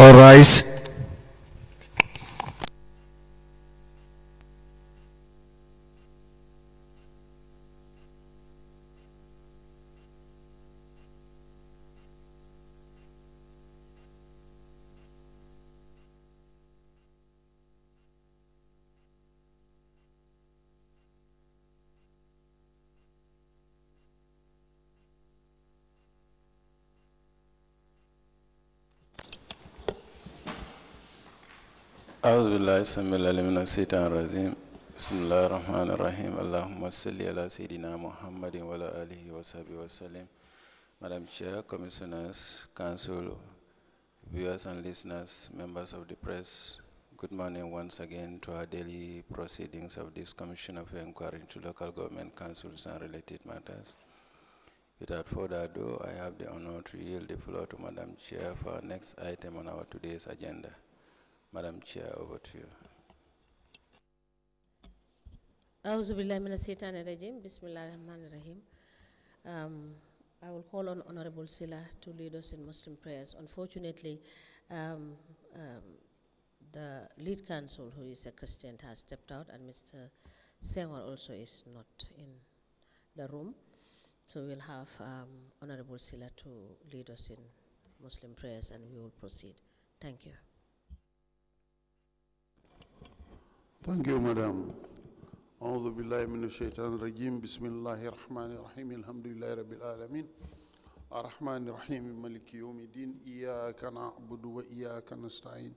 All rise. أعوذ بالله السميع العليم من الشيطان الرجيم بسم الله الرحمن الرحيم اللهم صل على سيدنا محمد وعلى آله وصحبه وسلم. Madam Chair, Commissioners, Council, viewers and listeners, members of the press, good morning once again to our daily proceedings of this Commission of Inquiry into Local Government Councils and related matters. Without further ado, I have the honor to yield the floor to Madam Chair for our next item on our today's agenda. Madam Chair, over to you. Auzu billahi minash shaitani rajim. Bismillahir rahmanir rahim. I will call on Honorable Sila to lead us in Muslim prayers. Unfortunately, the lead counsel, who is a Christian, has stepped out, and Mr. Senghor also is not in the room. So we'll have Honorable Sila to lead us in Muslim prayers, and we will proceed. Thank you. Thank you, Madam. أعوذ بالله من الشيطان الرجيم بسم الله الرحمن الرحيم الحمد لله رب العالمين الرحمن الرحيم مالك يوم الدين إياك نعبد وإياك نستعين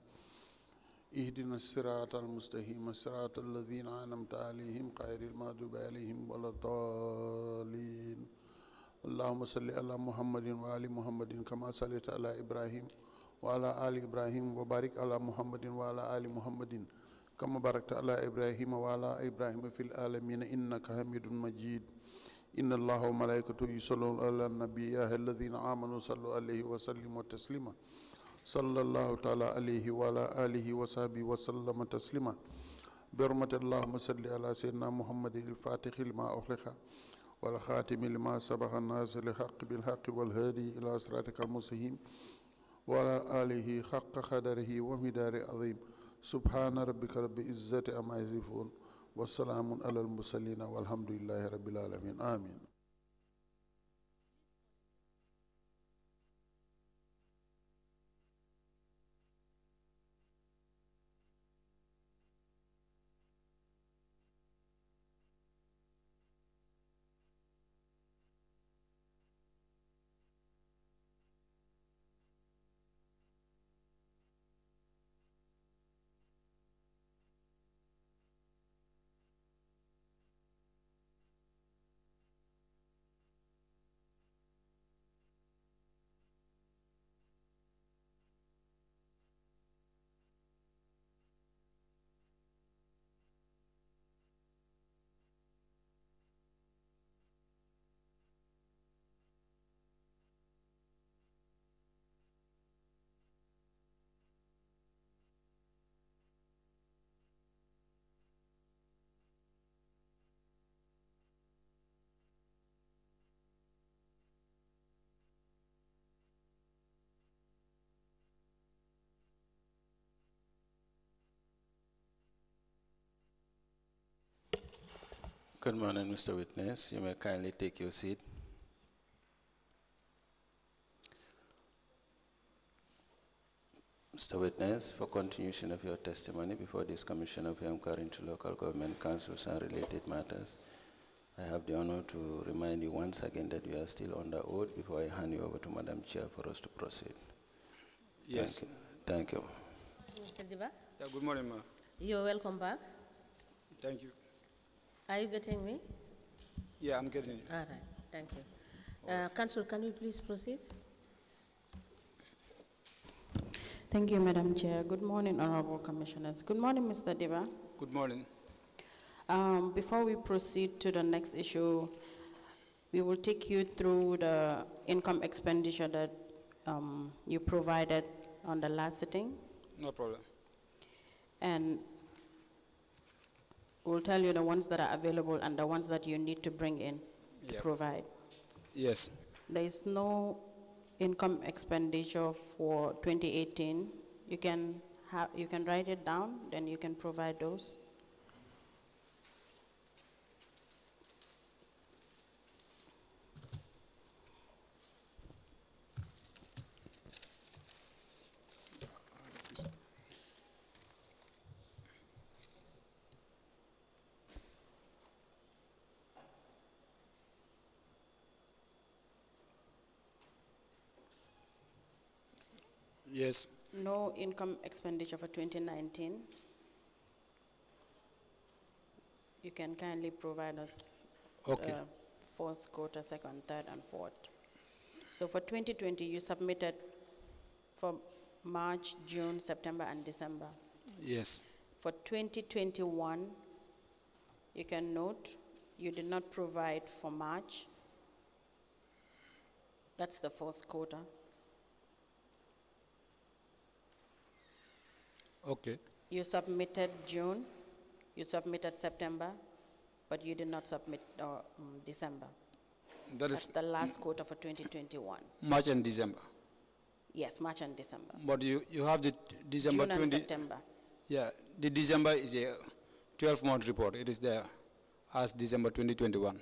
اهدنا الصراط المستقيم صراط الذين أنعمت عليهم غير المغضوب عليهم ولا الضالين اللهم صل على محمد وآل محمد كما صليت على إبراهيم وعلى آل إبراهيم وبارك على محمد وعلى آل محمد كما باركت على إبراهيم وعلى إبراهيم في العالمين إنك حميد مجيد إن الله وملائكته يصلون على النبي يا أيها الذين آمنوا صلوا عليه وسلموا تسليما صلى الله تعالى عليه وعلى آله وصحبه وسلم تسليما برحمة اللهم صل على سيدنا محمد الفاتح لما أغلق والخاتم لما سبق الناس الحق بالحق والهادي إلى صراطك المستقيم وعلى آله حق قدره ومقداره عظيم سبحان ربك رب العزة عما يصفون والسلام على المرسلين والحمد لله رب العالمين آمين. Good morning, Mr. Witness. You may kindly take your seat. Mr. Witness, for continuation of your testimony before this Commission of Inquiry into Local Government Councils and related matters, I have the honor to remind you once again that we are still under oath before I hand you over to Madam Chair for us to proceed. Yes. Thank you. Mr. Dibba? Yeah, good morning, ma. You're welcome back. Thank you. Are you getting me? Yeah, I'm getting it. All right, thank you. Council, can you please proceed? Thank you, Madam Chair. Good morning, Honorable Commissioners. Good morning, Mr. Dibba. Good morning. Before we proceed to the next issue, we will take you through the income expenditure that you provided on the last sitting. No problem. And we'll tell you the ones that are available and the ones that you need to bring in to provide. Yes. There is no income expenditure for 2018 You can write it down, then you can provide those. Yes. No income expenditure for 2019. You can kindly provide us Okay. fourth quarter, second, third, and fourth. So for 2020, you submitted for March, June, September, and December. Yes. For 2021, you can note you did not provide for March. That's the fourth quarter. Okay. You submitted June, you submitted September, but you did not submit December. That That's is the last quarter for 2021. March and December. Yes, March and December. But you have the December June and 20. September. Yeah, the December is a 12-month report. It is there as December 2021.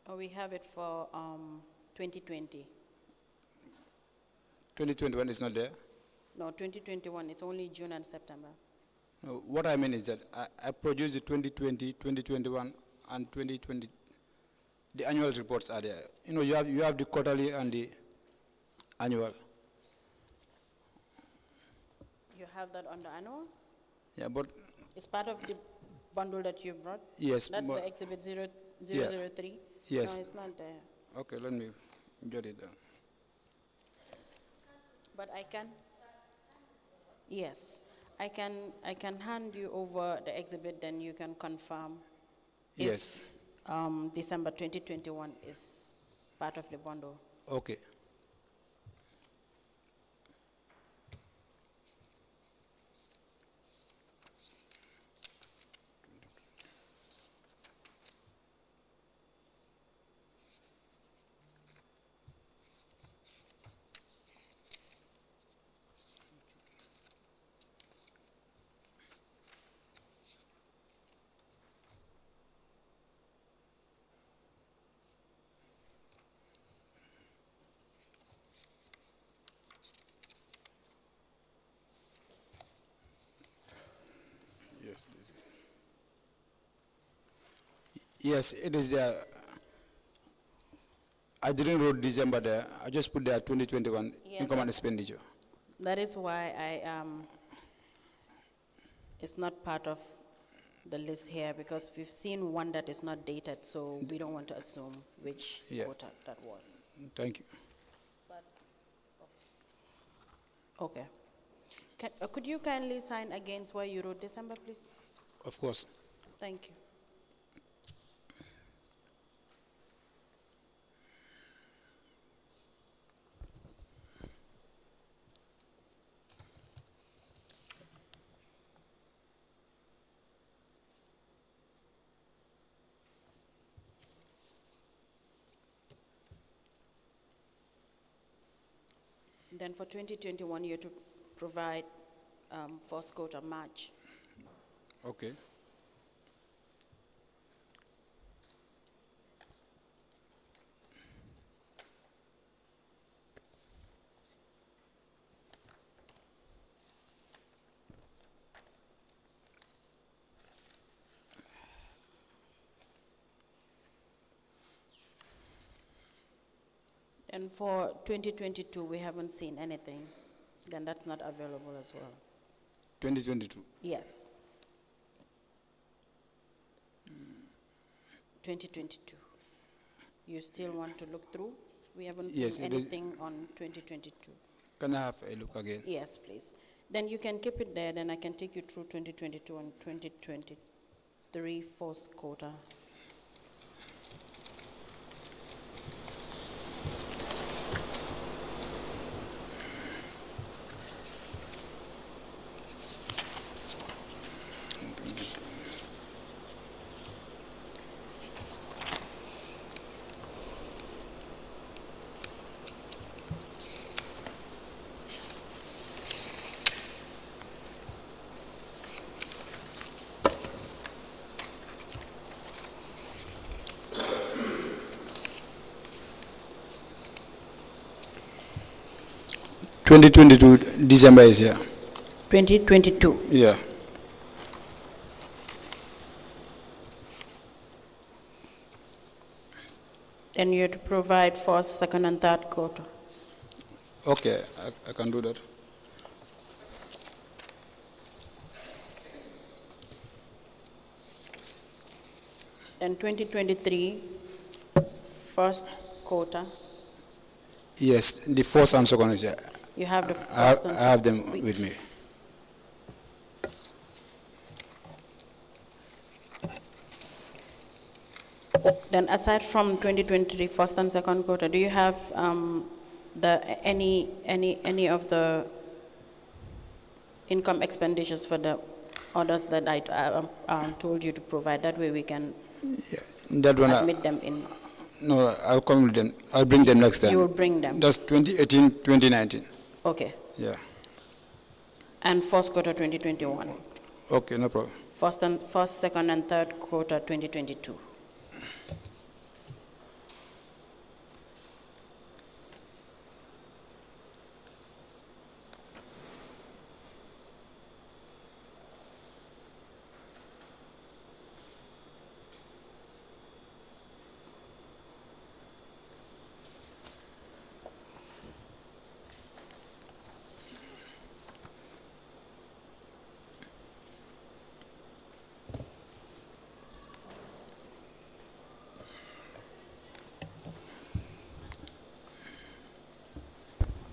Oh, we have it for 2020. 2021 is not there. No, 2021, it's only June and September. No, what I mean is that I produced the 2020, 2021, and 2020. The annual reports are there. You know, you have the quarterly and the annual. You have that on the annual? Yeah, but It's part of the bundle that you brought? yes. That's but the exhibit 003? Yes. No, it's not there. Okay, let me jot it down. But I can? Yes. I can hand you over the exhibit, then you can confirm Yes. if December 2021 is part of the bundle. Okay. Yes, this is. Yes, it is there. I didn't wrote December there. I just put there 2021 Yes, income and expenditure. That is why it's not part of the list here, because we've seen one that is not dated, so we don't want to assume which Yeah. quarter that was. Thank you. Okay. Could you kindly sign against where you wrote December, please? Of course. Thank you. Then for 2021, you have to provide fourth quarter March. Okay. And for 2022, we haven't seen anything. Then that's not available as well. 2022. Yes. 2022. You still want to look through? We haven't Yes, seen it is. anything on 2022. Can I have a look again? Yes, please. Then you can keep it there, then I can take you through 2022 and 2023 fourth quarter. 2022 December is here. 2022. Yeah. Then you have to provide first, second, and third quarter. Okay, I can do that. Then 2023, first quarter. Yes, the first and second is here. You have the I first and have them with me. Then aside from 2023 first and second quarter, do you have any of the income expenditures for the orders that I told you to provide? That way we can That one, admit them in. no, I'll come with them. I'll bring them next time. You will bring them. That's 2018, 2019. Okay. Yeah. And first quarter 2021. Okay, no problem. First, second, and third quarter 2022.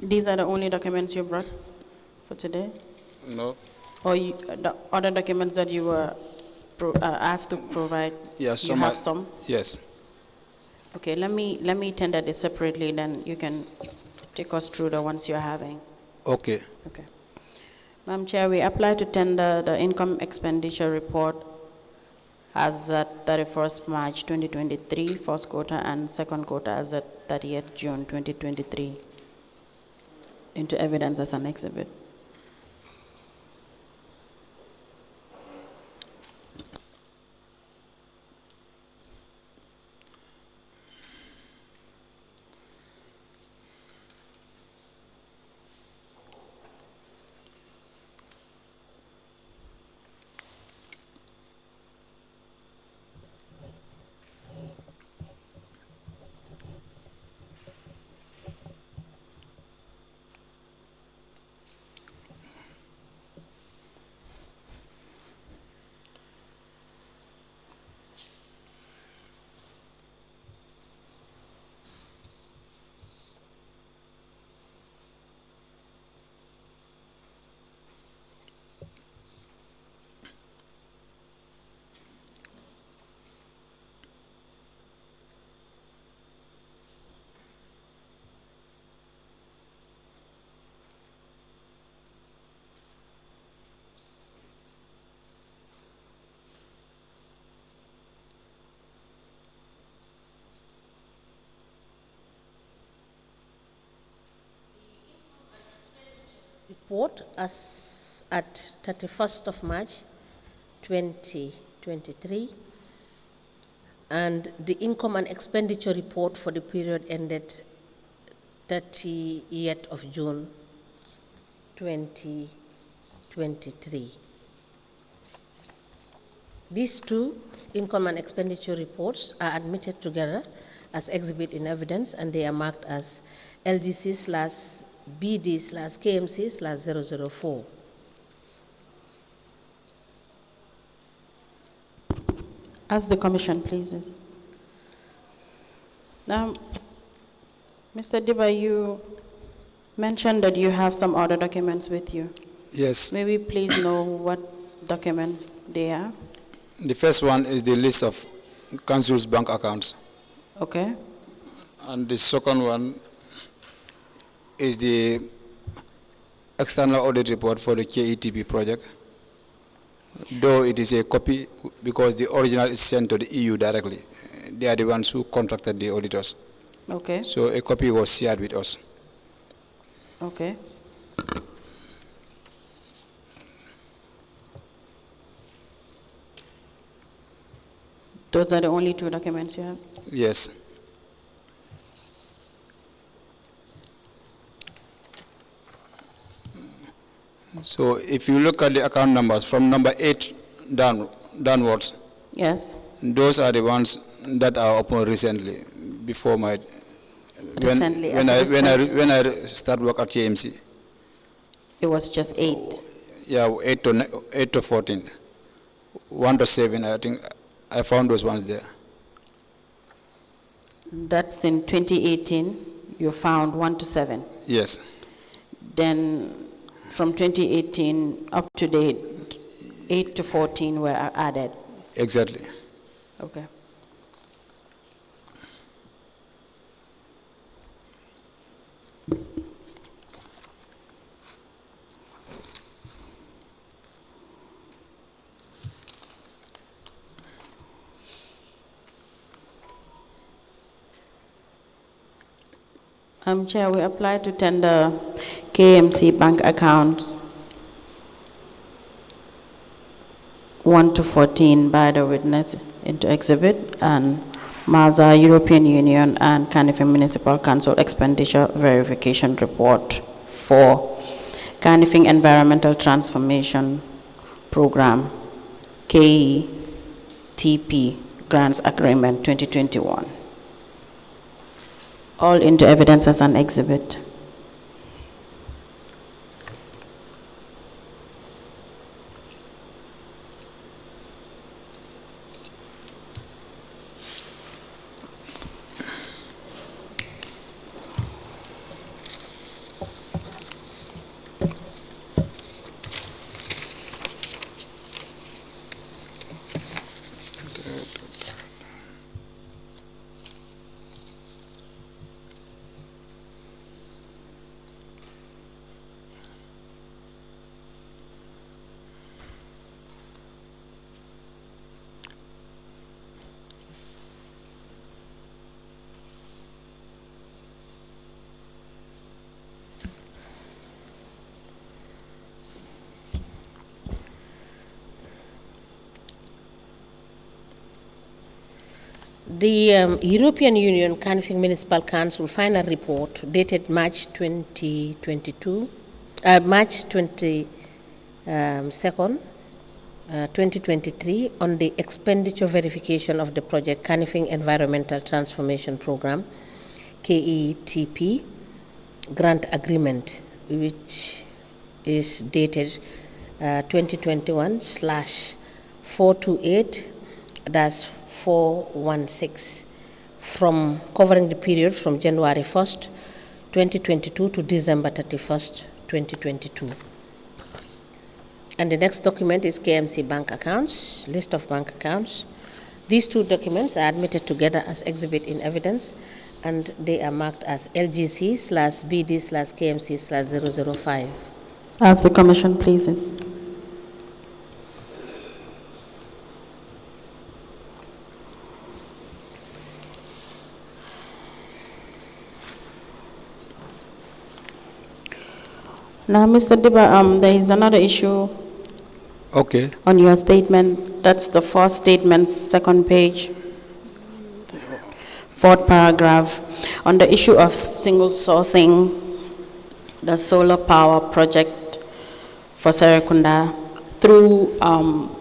These are the only documents you brought for today? No. Or the other documents that you were asked to provide? Yes, you have some? Yes. Okay, let me tender this separately, then you can take us through the ones you're having. Okay. Okay. Madam Chair, we apply to tender the income expenditure report as at 31st March 2023, first quarter, and second quarter as at 30th June 2023 into evidence as an exhibit. Report as at 31st of March 2023 and the income and expenditure report for the period ended 30th of June 2023. These two income and expenditure reports are admitted together as exhibit in evidence, and they are marked as LGC/BD/KMC/004. As the Commission pleases. Now, Mr. Dibba, you mentioned that you have some other documents with you. Yes. May we please know what documents they are? The first one is the list of council's bank accounts. Okay. And the second one is the external audit report for the KETP project. Though it is a copy because the original is sent to the EU directly. They are the ones who contracted the auditors. Okay. So a copy was shared with us. Okay. Those are the only two documents you have? So if you look at the account numbers from number 8 downwards, Yes. those are the ones that are open recently, before my Recently, when as when I start work at k.M.C. It was just 8. Yeah, 8 to 14, 1 to 7. I think I found those ones there. That's in 2018. You found 1 to 7. Yes. Then from 2018 up to date, 8 to 14 were added. Exactly. Okay. Chair, we apply to tender k.M.C bank accounts 1 to 14 by the witness into exhibit, and Maza European Union and Carnifing Municipal Council expenditure verification report for Carnifing Environmental Transformation Program KTP Grants Agreement 2021. All into evidence as an exhibit. The European Union Carnifing Municipal Council final report dated March 2022, March 22nd, 2023 on the expenditure verification of the project Carnifing Environmental Transformation Program, KETP, grant agreement, which is dated 2021/428-416, from covering the period from January 1st, 2022 to December 31st, 2022. And the next document is k.m.c bank accounts, list of bank accounts. These two documents are admitted together as exhibit in evidence, and they are marked as LGC/BD/KMC/005. As the Commission pleases. Now, Mr. Dibba, there is another issue Okay. on your statement. That's the first statement, second page, fourth paragraph. On the issue of single sourcing the solar power project for Serekunda through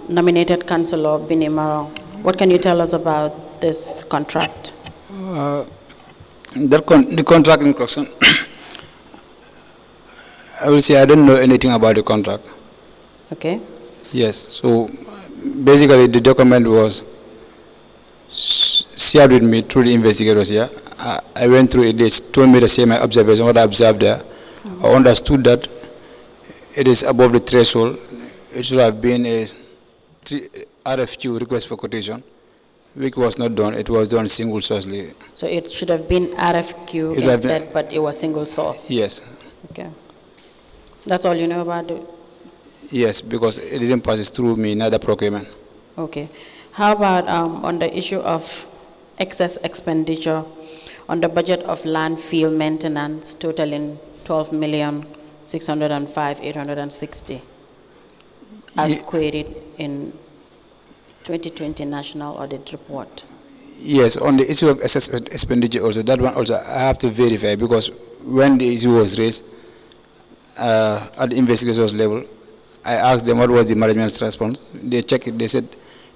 nominated Councillor Binimaro. What can you tell us about this contract? The contract in question, I will say I don't know anything about the contract. Okay. Yes, so basically the document was shared with me through the investigators here. I went through it, they told me to say my observation, what I observed there. I understood that it is above the threshold. It should have been a RFQ, request for quotation, which was not done. It was done single sourcely. So it should have been RFQ instead, but it was single source. Yes. Okay. That's all you know about it? Yes, because it didn't pass through me, neither procurement. Okay. How about on the issue of excess expenditure on the budget of landfill maintenance totaling 12,605,860 as queried in 2020 National Audit Report? Yes, on the issue of excess expenditure also, that one also I have to verify, because when the issue was raised, at the investigators level. I asked them what was the management's response. They checked it. They said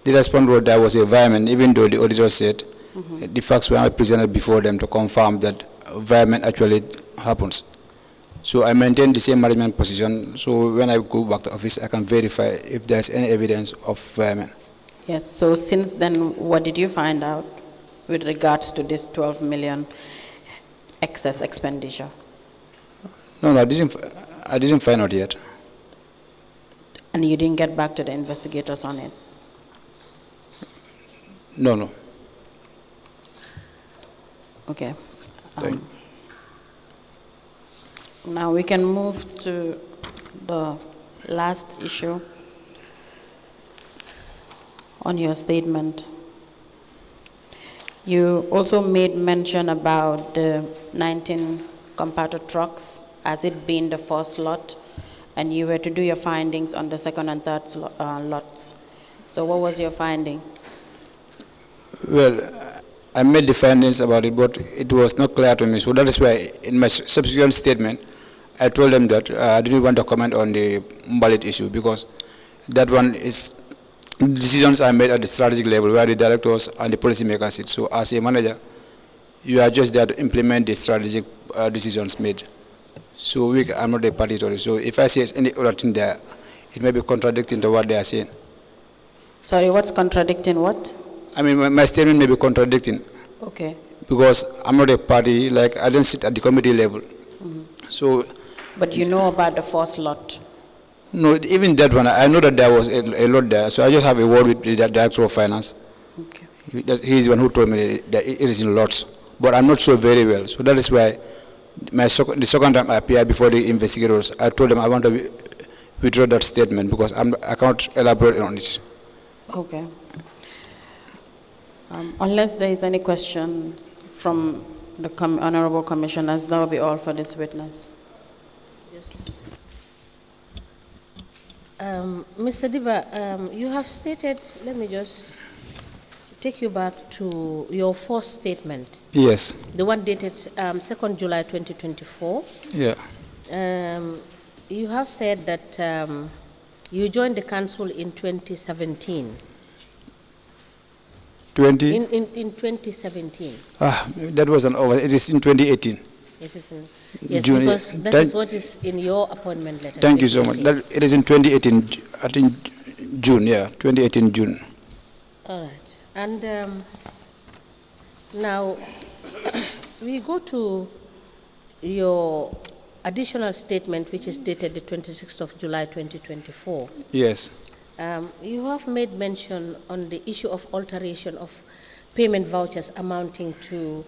the response was there was a environment, even though the auditor said the facts were not presented before them to confirm that environment actually happens. So I maintain the same management position. So when I go back to office, I can verify if there's any evidence of environment. Yes, so since then, what did you find out with regards to this 12 million excess expenditure? No, I didn't find out yet. And you didn't get back to the investigators on it? No. Okay. Now we can move to the last issue on your statement. You also made mention about the 19 compactor trucks as it being the first lot, and you were to do your findings on the second and third lots. So what was your finding? Well, I made the findings about it, but it was not clear to me. So that is why in my subsequent statement, I told them that I didn't want to comment on the ballot issue because that one is decisions are made at the strategic level where the directors and the policymakers sit. So as a manager, you are just there to implement the strategic decisions made. So I'm not a party to it. So if I say any other thing there, it may be contradicting to what they are saying. Sorry, what's contradicting what? I mean, my statement may be contradicting. Okay. Because I'm not a party, like I don't sit at the committee level. So. But you know about the first lot? No, even that one, I know that there was a lot there. So I just have a word with the director of finance. Okay. He is the one who told me that it is in lots. But I'm not sure very well. So that is why the second time I appeared before the investigators, I told them I want to withdraw that statement because I cannot elaborate on it. Okay. Unless there is any question from the honorable commissioners, that will be all for this witness. Yes. Mr. Dibba, you have stated, let me just take you back to your first statement. Yes. The one dated 2nd July 2024. Yeah. You have said that you joined the council in 2017. In 2017. That was an over. It is in 2018. It is in, yes, June, because that is what is in your appointment letter. Thank you so much. It is in 2018, I think June, yeah, 2018 June. All right. And now we go to your additional statement, which is dated the 26th of July 2024. Yes. You have made mention on the issue of alteration of payment vouchers amounting to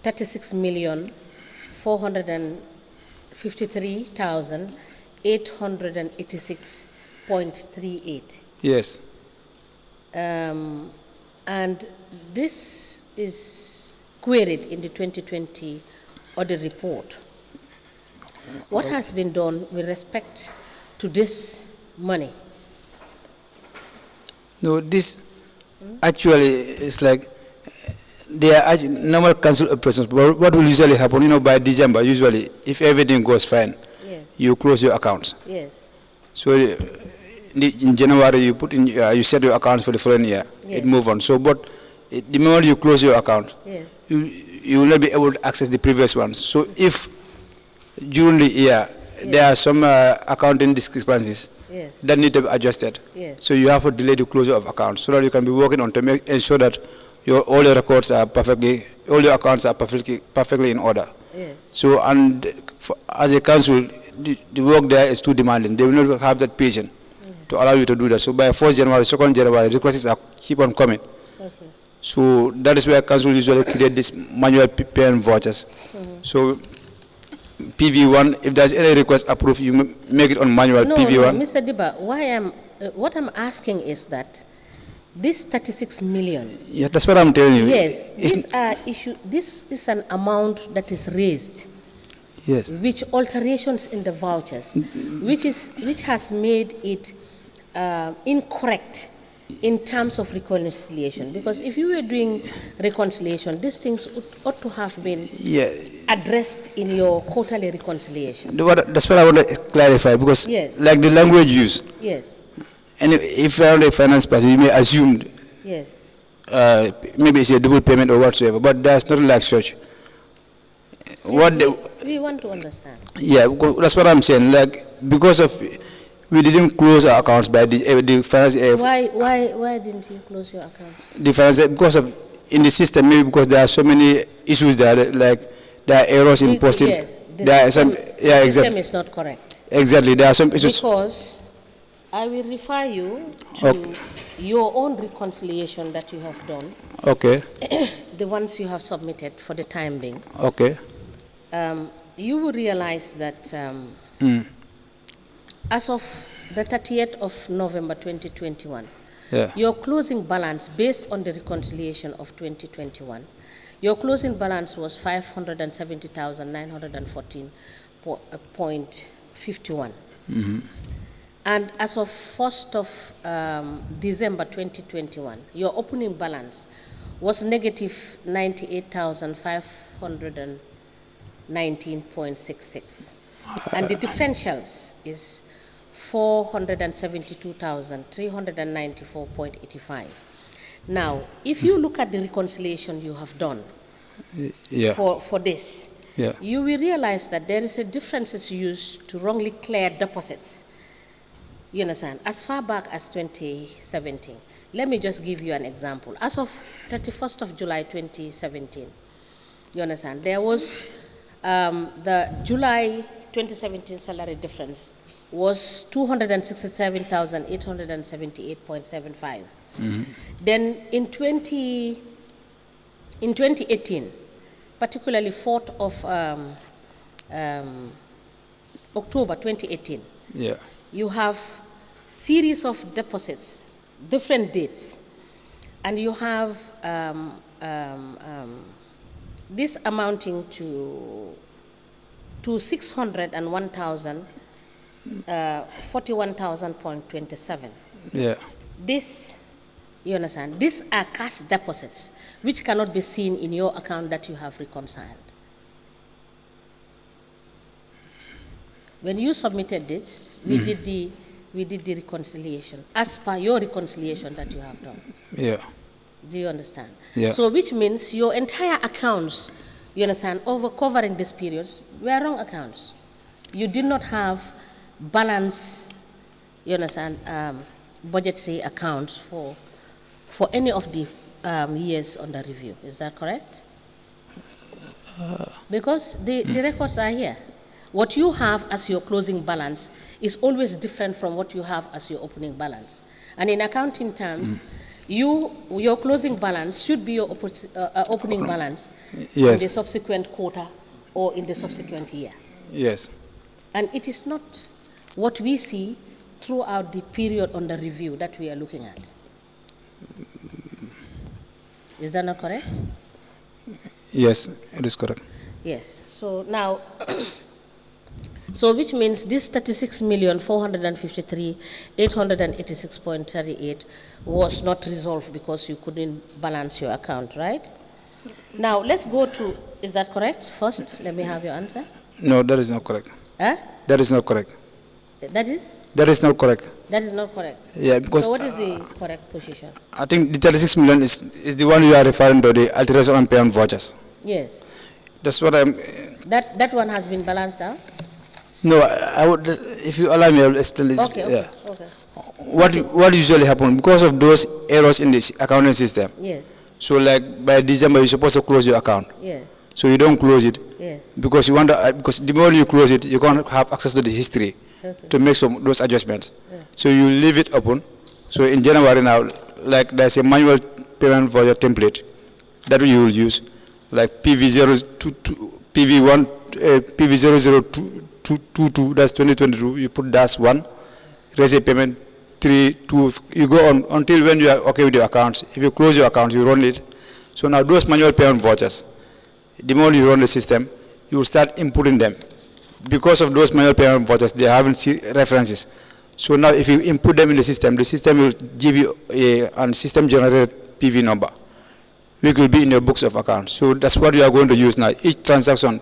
36,453,886.38. Yes. And this is queried in the 2020 audit report. What has been done with respect to this money? No, this actually is like they are normal council operations. But what will usually happen, by December, usually, if everything goes fine, you close your accounts. Yes. So in January, you put in, you set your accounts for the following year. Yes. It move on. So, but the moment you close your account, you will not be able to access the previous ones. So if during the year there are some accounting discrepancies that need to be adjusted, so you have to delay the closure of accounts so that you can be working on to ensure that all your records are all your accounts are perfectly in order. So, and as a council, the work there is too demanding. They will not have that patience to allow you to do that. So by 1st January, 2nd January, requests keep on coming. So that is where council usually create this manual payment vouchers. So PV1, if there's any request approved, you make it on manual PV1. No, Mr. Dibba, what I'm asking is that this 36 million. Yeah, that's what I'm telling you. Yes, this is an amount that is raised. Yes. Which alterations in the vouchers, which has made it incorrect in terms of reconciliation. Because if you were doing reconciliation, these things ought to have been addressed in your quarterly reconciliation? That's what I want to clarify, because Yes. like the language used, Yes, and if you're a finance person, you may assume yes. maybe it's a double payment or whatsoever, but that's not like such. What We want to understand. yeah, that's what I'm saying. Like, because of we didn't close our accounts by the finance. Why didn't you close your accounts? The finance, because of in the system, maybe because there are so many issues there, like there are errors in posting. Yes, There are some, yeah, the system exactly. is not correct. Exactly, there are some issues. Because I will refer you to your own reconciliation that you have done, Okay, the ones you have submitted for the time being. okay. You will realize that as of the 30th of November 2021, Yeah. your closing balance based on the reconciliation of 2021, your closing balance was 570,914.51. And as of 1st of December 2021, your opening balance was negative 98,519.66. And the differentials is 472,394.85. Now, if you look at the reconciliation you have done Yeah. for this, Yeah. you will realize that there is a differences used to wrongly clear deposits. You understand? As far back as 2017. Let me just give you an example. As of 31st of July 2017, you understand, there was the July 2017 salary difference was 267,878.75. Then in 2018, particularly 4th of October 2018, Yeah. you have series of deposits, different dates, and you have this amounting to 601,000, 41,000.27. Yeah. This, you understand, these are cash deposits which cannot be seen in your account that you have reconciled. When you submitted this, we did the reconciliation as per your reconciliation that you have done. Yeah. Do you understand? Yeah. So which means your entire accounts, you understand, over covering these periods were wrong accounts. You did not have balance, you understand, budgetary accounts for any of the years under review. Is that correct? Because the records are here. What you have as your closing balance is always different from what you have as your opening balance. And in accounting terms, your closing balance should be your opening balance in the subsequent quarter or in the subsequent year. Yes. And it is not what we see throughout the period under review that we are looking at. Is that not correct? Yes, it is correct. Yes. So now, so which means this 36,453,886.38 was not resolved because you couldn't balance your account, right? Now let's go to, is that correct? First, let me have your answer. No, that is not correct. Huh? That is not correct. That is? That is not correct. That is not correct. Yeah, because So what is the correct position? I think the 36 million is the one you are referring to, the alteration on payment vouchers. Yes. That's what I'm. That one has been balanced out? No, I would, if you allow me, I will explain this. Okay, Yeah. okay. What usually happens because of those errors in the accounting system? Yes, So like by December you're supposed to close your account. yes, So you don't close it yes. because you want to, because the moment you close it, you can't have access to the history Okay. to make those adjustments. Yeah. So you leave it open. So in January now, like there's a manual payment for your template that you will use, like PV1, PV00222, that's 2022. You put -1, raise a payment 3, 2. You go on until when you are okay with your accounts. If you close your account, you run it. So now those manual payment vouchers, the moment you run the system, you will start inputting them. Because of those manual payment vouchers, they haven't seen references. So now if you input them in the system will give you a system generated PV number. which will be in your books of accounts. So that's what we are going to use now. Each transaction,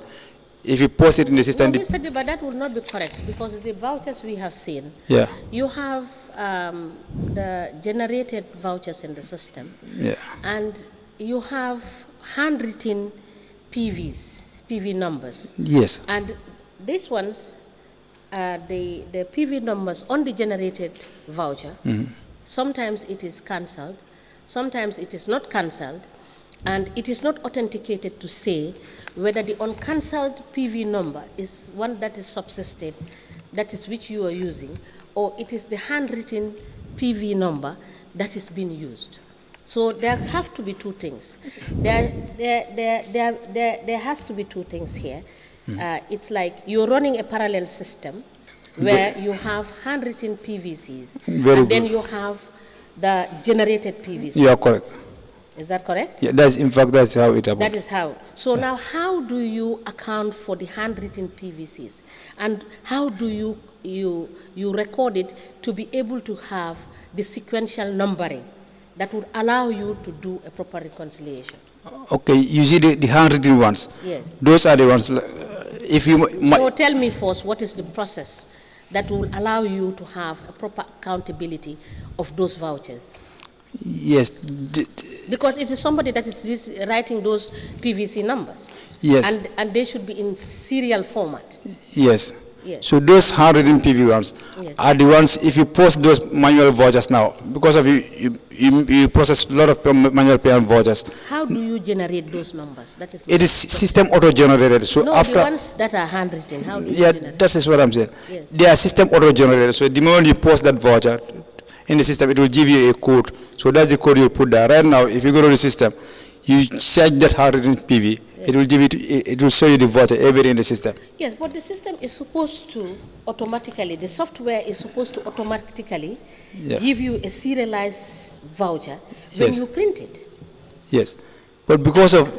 if you post it in the system. No, Mr. Dibba, that would not be correct because the vouchers we have seen, Yeah. you have the generated vouchers in the system, Yeah. and you have handwritten PV numbers. Yes. And these ones, the PV numbers on the generated voucher, sometimes it is cancelled, sometimes it is not cancelled, and it is not authenticated to say whether the uncancelled PV number is one that is subsisted, that is which you are using, or it is the handwritten PV number that is being used. So there have to be two things. There has to be two things here. It's like you're running a parallel system where you have handwritten PVCs, and then you have the generated PVCs. You are correct. Is that correct? Yeah, in fact, that's how it happens. That is how. So now how do you account for the handwritten PVCs? And how do you record it to be able to have the sequential numbering that would allow you to do a proper reconciliation? Okay, you see the handwritten ones? Yes. Those are the ones, if you... So tell me first, what is the process that will allow you to have a proper accountability of those vouchers? Yes. Because it is somebody that is writing those PVC numbers. Yes. And they should be in serial format. Yes. Yes. So those handwritten PV ones are the ones, if you post those manual vouchers now, because of you process a lot of manual payment vouchers. How do you generate those numbers? That is it is system auto-generated. So no, after the ones that are handwritten, how do you generate? That is what I'm saying. Yes. They are system auto-generated. So the moment you post that voucher in the system, it will give you a code. So that's the code you put there. Right now, if you go to the system, you search that handwritten PV, it will give it will show you the voucher, everything in the system. Yes, but the system is supposed to automatically, the software is supposed to automatically give you a serialized voucher when you print it. Yes, but because of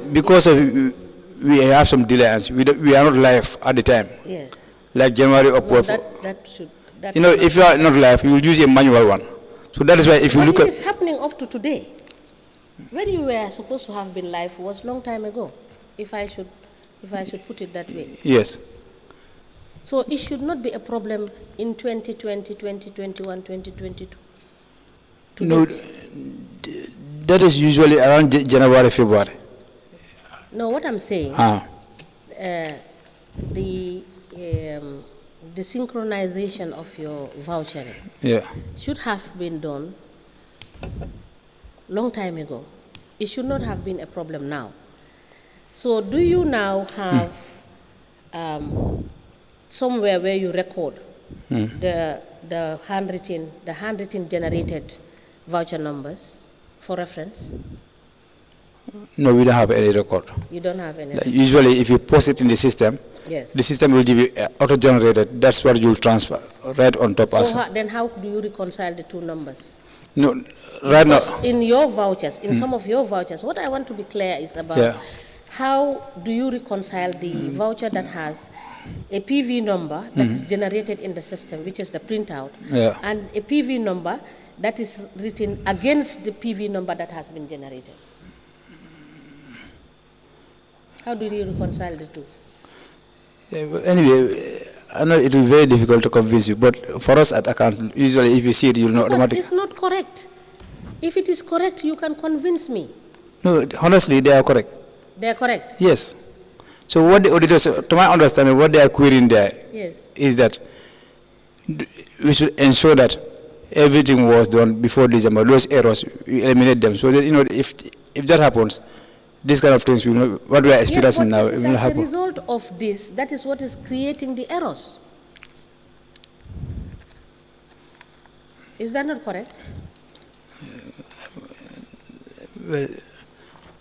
we have some delays, we are not live at the time. Yes. Like January upward. No, you know, if you are not live, you will use a manual one. So that is why if you look at... It is happening up to today. When you were supposed to have been live was long time ago, if I should put it that way. Yes. So it should not be a problem in 2020, 2021, 2022. No, that is usually around January, February. No, what I'm saying, the synchronization of your vouchering should have been done long time ago. It should not have been a problem now. So do you now have somewhere where you record the handwritten generated voucher numbers for reference? No, we don't have any record. You don't have any. Like usually, if you post it in the system, the system will give you auto-generated. That's what you'll transfer right on top. So then how do you reconcile the two numbers? No, right now. In your vouchers, in some of your vouchers, what I want to be clear is about how do you reconcile the voucher that has a PV number that is generated in the system, which is the printout, and a PV number that is written against the PV number that has been generated? How do you reconcile the two? Well, anyway, I know it will be very difficult to convince you, but for us at account, usually if you see it, you'll know automatically. It's not correct. If it is correct, you can convince me. No, honestly, they are correct. They are correct? Yes. So what the auditors, to my understanding, what they are querying there is that we should ensure that everything was done before December. Those errors, we eliminate them. So that, you know, if that happens, these kind of things, what we are experiencing now, it will happen. As a result of this, that is what is creating the errors. Is that not correct? Well,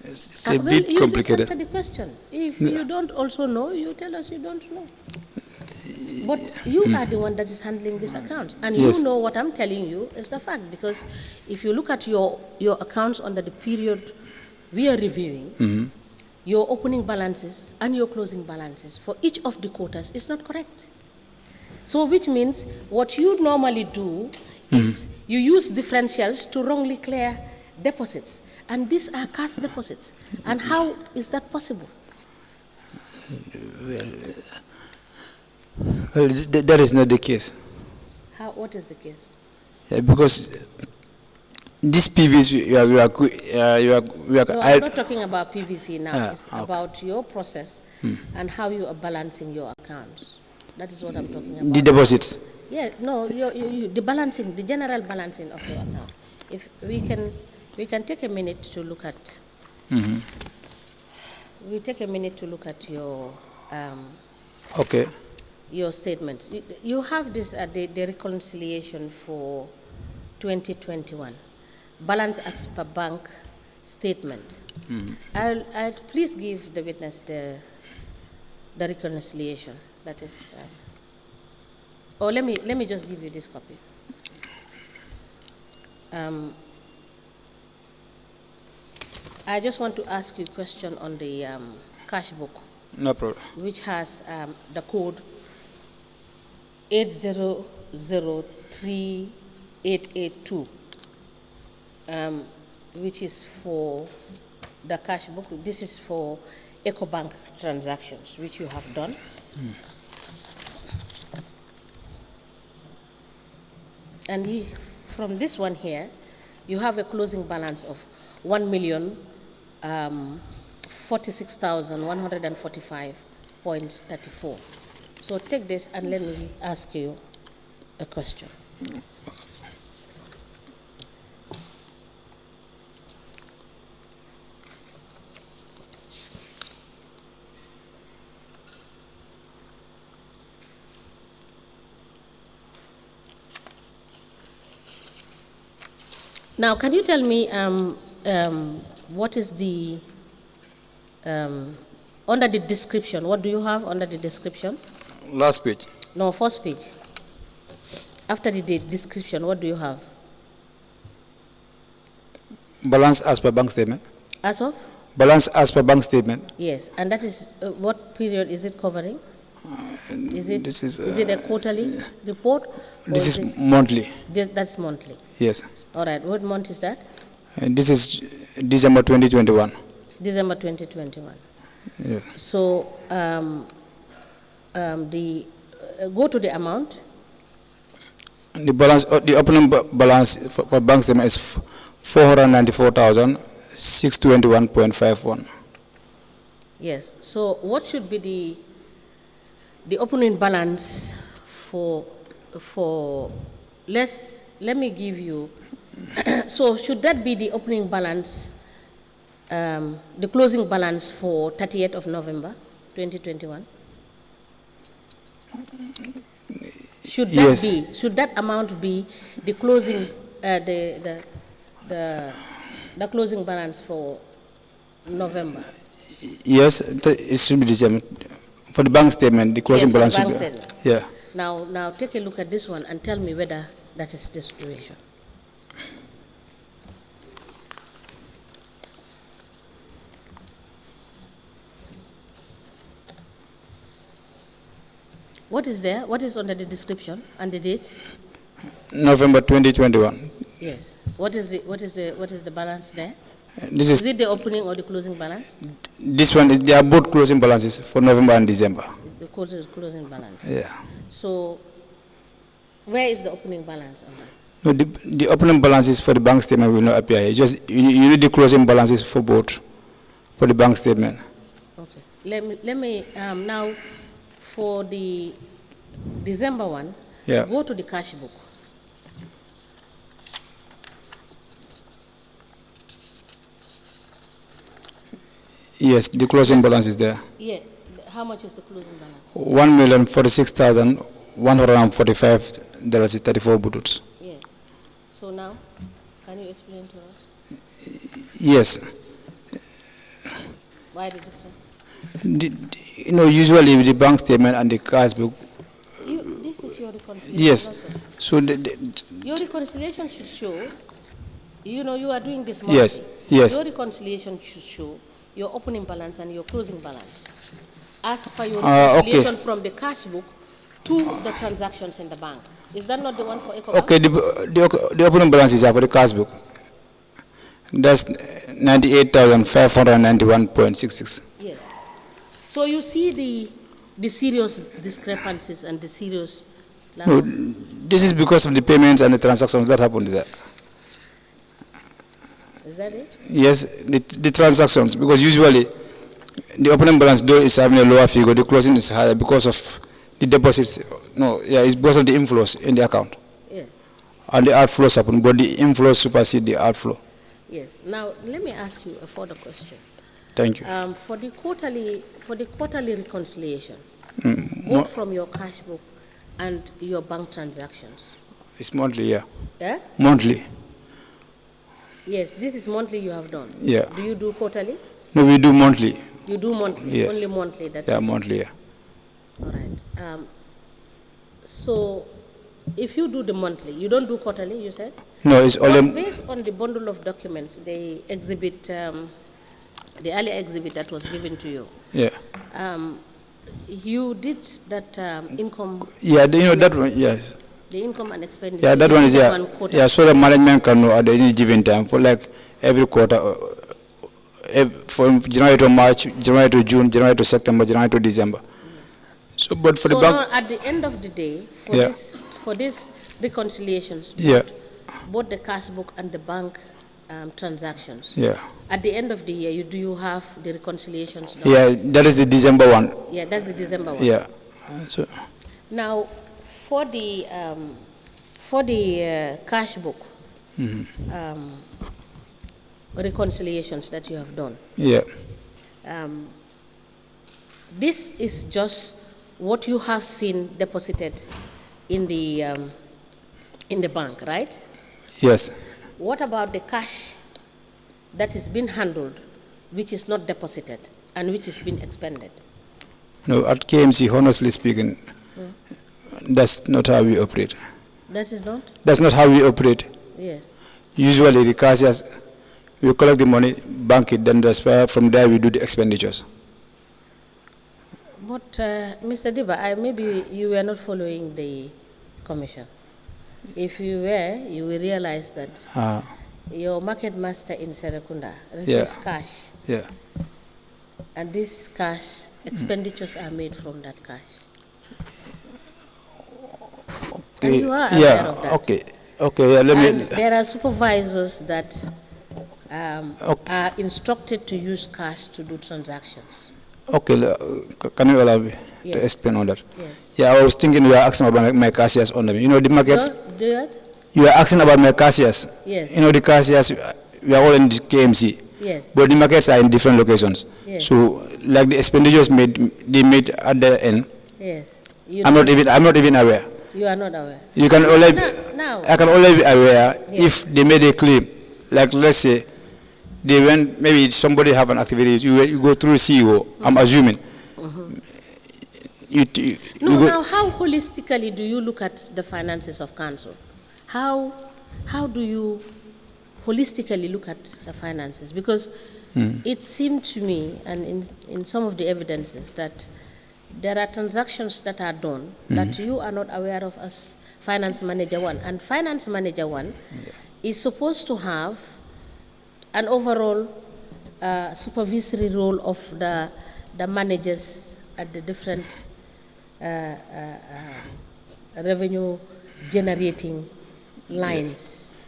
it's a bit complicated. Answer the question. If you don't also know, you tell us you don't know. But you are the one that is handling these accounts. And you know what I'm telling you is the fact. Because if you look at your accounts under the period we are reviewing, your opening balances and your closing balances for each of the quarters is not correct. So which means what you normally do is you use differentials to wrongly clear deposits. And these are cash deposits. And how is that possible? Well, that is not the case. What is the case? Because this PVs, No, I'm not talking about PVC now. It's about your process and how you are balancing your accounts. That is what I'm talking about. the deposits. Yeah, no, the balancing, the general balancing of your account. If we can take a minute to look at. We take a minute to look at your. Okay. Your statements. You have this the reconciliation for 2021, balance as per bank statement. I'll please give the witness the reconciliation. That is. Or let me just give you this copy. I just want to ask you a question on the cash book. No problem. Which has the code 8003882, which is for the cash book. This is for EcoBank transactions, which you have done. And from this one here, you have a closing balance of 1,046,145.34. So take this and let me ask you a question. Now, can you tell me what is the, under the description, what do you have under the description? Last page. No, first page. After the description, what do you have? Balance as per bank statement. As of? Balance as per bank statement. Yes, and that is, what period is it covering? Is it a quarterly report? This is monthly. That's monthly. Yes. All right, what month is that? This is December 2021. December 2021. Yes. So, go to the amount. The balance, the opening balance for bank statement is 494,621.51. Yes. So, what should be the opening balance for let me give you. So, should that be the opening balance, the closing balance for 30th of November, 2021? Should that Yes. should that amount be the closing, the closing balance for November? Yes, it should be the same. For the bank statement, the closing Yes, for balance the should bank be. statement. Yeah. Now take a look at this one and tell me whether that is the situation. What is there? What is under the description and the date? November 2021. Yes. What is the balance there? This Is it the opening or the closing balance? This one. They are both closing balances for November and December. The closing balance. Yeah. So, where is the opening balance on that? No, the opening balances for the bank statement will not appear here. Just you need the closing balances for both, for the bank statement. Okay. Let me now for the December one. Yeah. Go to the cash book. Yes, the closing balance is there. Yeah. How much is the closing balance? $1,046,145.34 buduts. Yes. So now, can you explain to us Yes. why the difference? Usually with the bank statement and the cash book. This is your reconciliation. Yes. Also. So Your reconciliation should show. You are doing this monthly. Yes. Yes. Your reconciliation should show your opening balance and your closing balance. As per your Okay. reconciliation from the cash book to the transactions in the bank. Is that not the one for EcoBank? Okay, the opening balances are for the cash book. That's 98,591.66. Yes. So you see the serious discrepancies and the serious lack No, of- this is because of the payments and the transactions that happened there. Is that it? Yes, the transactions, because usually the opening balance though is having a lower figure, the closing is higher because of the deposits. No, yeah, it's because of the inflows in the account. Yes. And the outflows happen, but the inflows supersede the outflow. Yes. Now let me ask you a further question. Thank you. For the quarterly reconciliation, Mm, both from your cash book and your bank transactions. It's monthly, yeah. Yeah? Monthly, Yes, this is monthly you have done. yeah. Do you do quarterly? No, we do monthly. You do monthly, Yes. only monthly. That's Yeah, it. monthly, yeah. All right. So if you do the monthly, you don't do quarterly, you said? No, it's But only, based on the bundle of documents, the exhibit, the earlier exhibit that was given to you, yeah. you did that income, Yeah, you know, that one, yeah. the income and expenditure. Yeah, that you one is, did yeah. one quarter. Yeah, so the management can know at any given time for like every quarter, from January to March, January to June, January to September, January to December. So, but for So the bank, now at the end of the day, Yeah. for these reconciliations, yeah, both the cash book and the bank transactions, yeah. at the end of the year, do you have the reconciliations done? Yeah, that is the December one. Yeah, that's the December one. Yeah. So, Now, for the cash book reconciliations that you have done, yeah. this is just what you have seen deposited in the bank, right? Yes. What about the cash that is being handled, which is not deposited and which is being expended? No, at k.M.C, honestly speaking, that's not how we operate. That is not? That's not how we operate. Yes. Usually the cashiers, we collect the money, bank it, then from there we do the expenditures. But, Mr. Dibba, maybe you were not following the commission. If you were, you will realize that your market master in Serekunda receives cash, Yeah. and this cash, expenditures are made from that cash. And you are aware Yeah, of that. okay. Okay, yeah, let me. And there are supervisors that are instructed to use cash to do transactions. Okay, can you allow me Yes. to explain on that? Yes. Yeah, I was thinking you were asking about my cashiers under me. You know the markets? Do you? You were asking about my cashiers. Yes. You know the cashiers, we are all in the k.m.c. Yes. But the markets are in different locations. Yes. So, like the expenditures they made at the end, Yes. I'm not even aware. You are not aware. You can only, Now. I can only be aware Yes. if they made a claim. Like let's say, they went, maybe somebody have an activity, you go through CEO, I'm assuming. Now how holistically do you look at the finances of council? How do you holistically look at the finances? Because it seemed to me, and in some of the evidences, that there are transactions that are done that you are not aware of as Finance Manager 1. And Finance Manager 1 is supposed to have an overall supervisory role of the managers at the different revenue generating lines.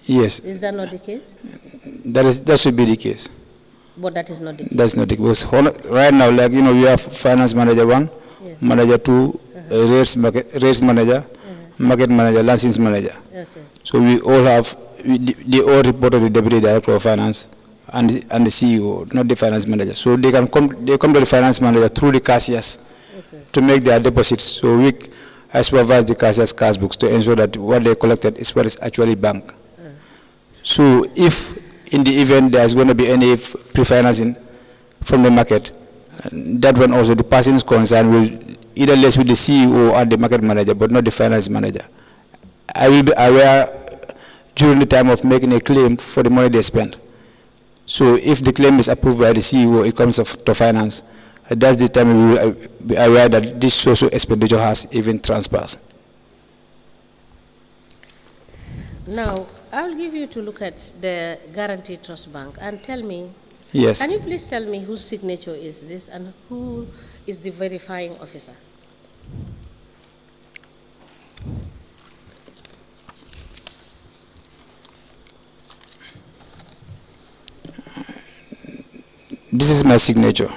Yes. Is that not the case? That should be the case. But that is not the case. That's not the case. Right now, like, you know, we have Finance Manager 1, Yes. Manager 2, rates manager, market manager, license manager. Okay. So we all have, they all report to the Deputy Director of Finance and the CEO, not the Finance Manager. So they come to the Finance Manager through the cashiers to make their deposits. So I supervise the cashiers' cash books to ensure that what they collected is what is actually banked. So if in the event there's going to be any pre-financing from the market, that one also the person's concerned will either liaise with the CEO or the market manager, but not the finance manager. I will be aware during the time of making a claim for the money they spent. So if the claim is approved by the CEO, it comes to finance. That's the time we will be aware that this social expenditure has even transpassed. Now, I'll give you to look at the Guarantee Trust Bank and tell me, Yes. can you please tell me whose signature is this and who is the verifying officer? This is my signature.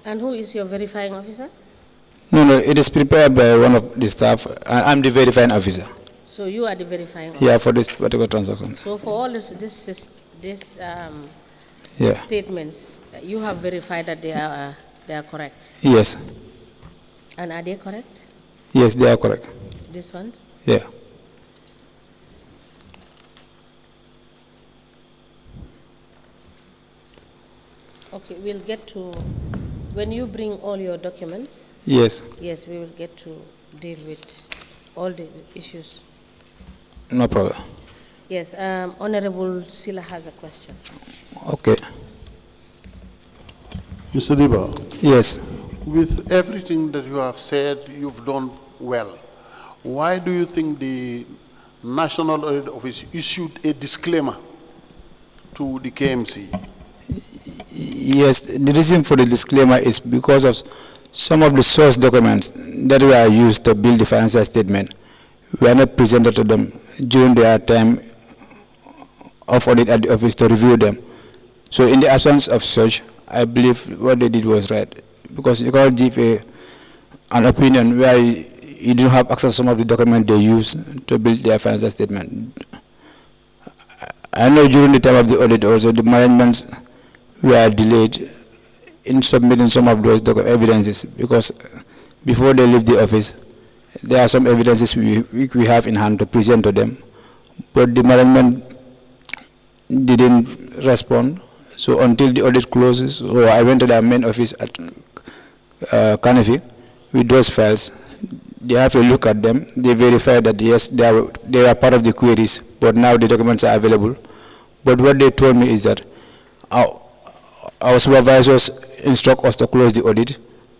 And who is your verifying officer? No, it is prepared by one of the staff. I'm the verifying officer. So you are the verifying officer? Yeah, for this particular transaction. So for all this Yeah. statements, you have verified that they are correct? Yes. And are they correct? Yes, they are correct. These ones? Yeah. Okay, we'll get to, when you bring all your documents, Yes. yes, we will get to deal with all the issues. No problem. Yes, Honorable Sila has a question. Okay. Mr. Dibba, Yes. with everything that you have said, you've done well. Why do you think the National Audit Office issued a disclaimer to the KMC? Yes, the reason for the disclaimer is because of some of the source documents that were used to build the financial statement were not presented to them during their time of audit at the office to review them. So in the absence of such, I believe what they did was right, because you cannot give an opinion where you don't have access to some of the documents they use to build their financial statement. I know during the time of the audit also the management were delayed in submitting some of those evidences, because before they leave the office, there are some evidences we have in hand to present to them, but the management didn't respond. So until the audit closes, so I went to their main office at Kanafi with those files. They have a look at them. They verify that yes, they are part of the queries, but now the documents are available. But what they told me is that our supervisors instruct us to close the audit.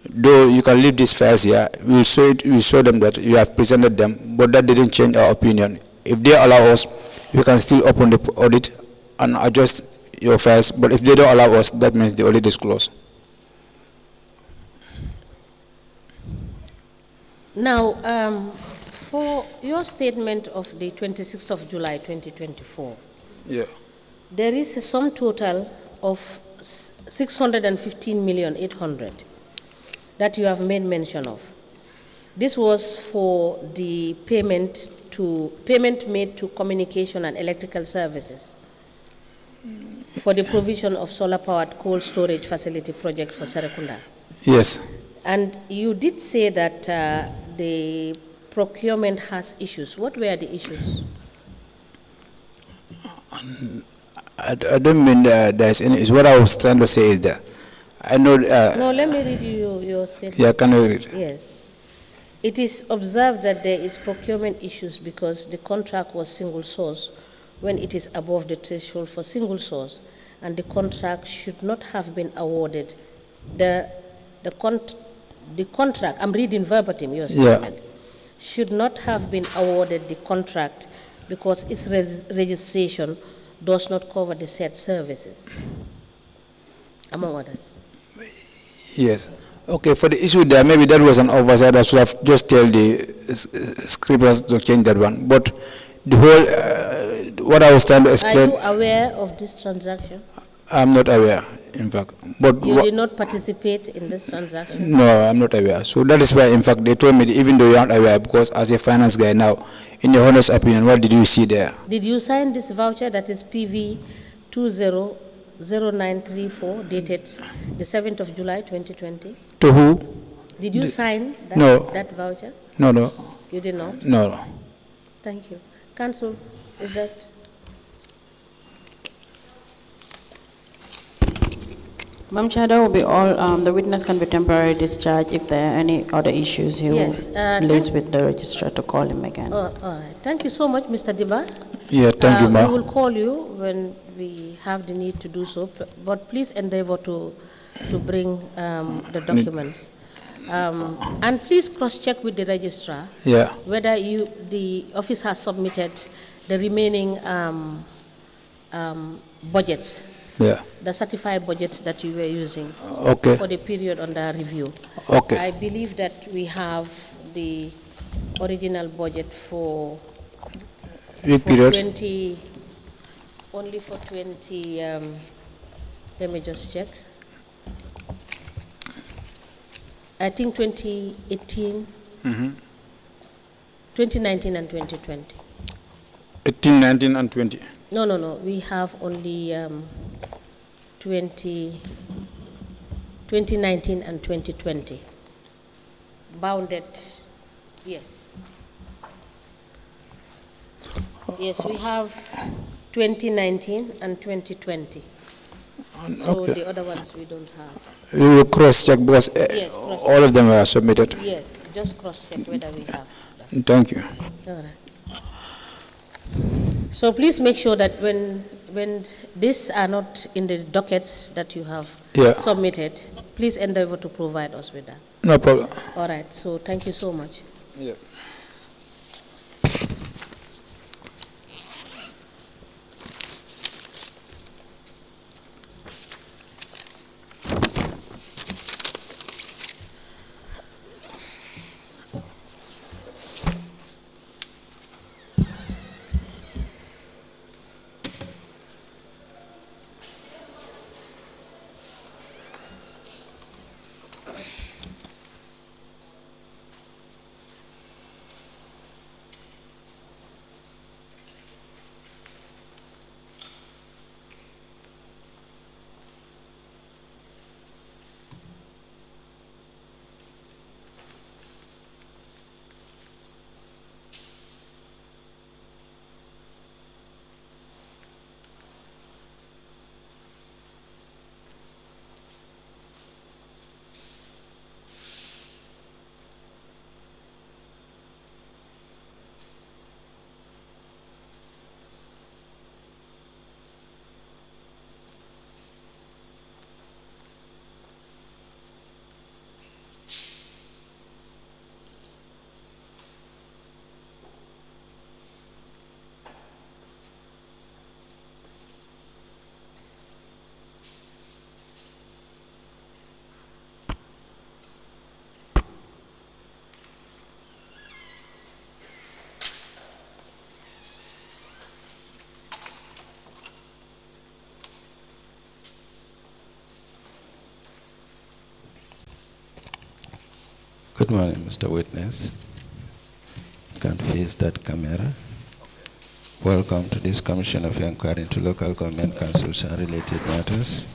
Though you can leave these files here, we will show them that you have presented them, but that didn't change our opinion. If they allow us, we can still open the audit and adjust your files, but if they don't allow us, that means the audit is closed. Now, for your statement of the 26th of July 2024, Yeah. there is a sum total of 615,800,000 that you have made mention of. This was for the payment made to communication and electrical services for the provision of solar-powered cold storage facility project for Serekunda. Yes. And you did say that the procurement has issues. What were the issues? I don't mean there's any. Is what I was trying to say is that I know. No, let me read you your statement. Yeah, can you read? Yes. It is observed that there is procurement issues because the contract was single source when it is above the threshold for single source, and the contract should not have been awarded. The contract, I'm reading verbatim your statement, should not have been awarded the contract because its registration does not cover the said services, among others. Yes. Okay, for the issue there, maybe that was an oversight. I should have just tell the scribblers to change that one. But the whole, what I was trying to explain. Are you aware of this transaction? I'm not aware, in fact. But you did not participate in this transaction? No, I'm not aware. So that is why, in fact, they told me, even though you aren't aware, because as a finance guy now, in your honest opinion, what did you see there? Did you sign this voucher that is PV 200934 dated the 7th of July 2020? To who? Did you sign that voucher? No. You did not? No. Thank you. Council, is that? Madam Chair, that will be all. The witness can be temporarily discharged. If there are any other issues, he will liaise with the registrar to call him again. All right. Thank you so much, Mr. Dibba. Yeah, thank you, ma'am. We will call you when we have the need to do so, but please endeavor to bring the documents. And please cross-check with the registrar whether the office has submitted the remaining budgets, Yeah. the certified budgets that you were using Okay. for the period under review. Okay. I believe that we have the original budget for The period. 20, only for 20, let me just check. I think 2018, 2019 and 2020. 18, 19, and 20. No, we have only 2019 and 2020. Bounded, yes. Yes, we have 2019 and 2020. So Okay. the other ones we don't have. We will cross-check because Yes, cross-check. all of them were submitted. Yes, just cross-check whether we have that. Thank you. All right. So please make sure that when these are not in the dockets that you have submitted, please endeavor to provide us with that. No problem. All right, so thank you so much. Yeah. Good morning, Mr. Witness. You can face that camera. Welcome to this Commission of Inquiry into Local Government Councils and Related Matters.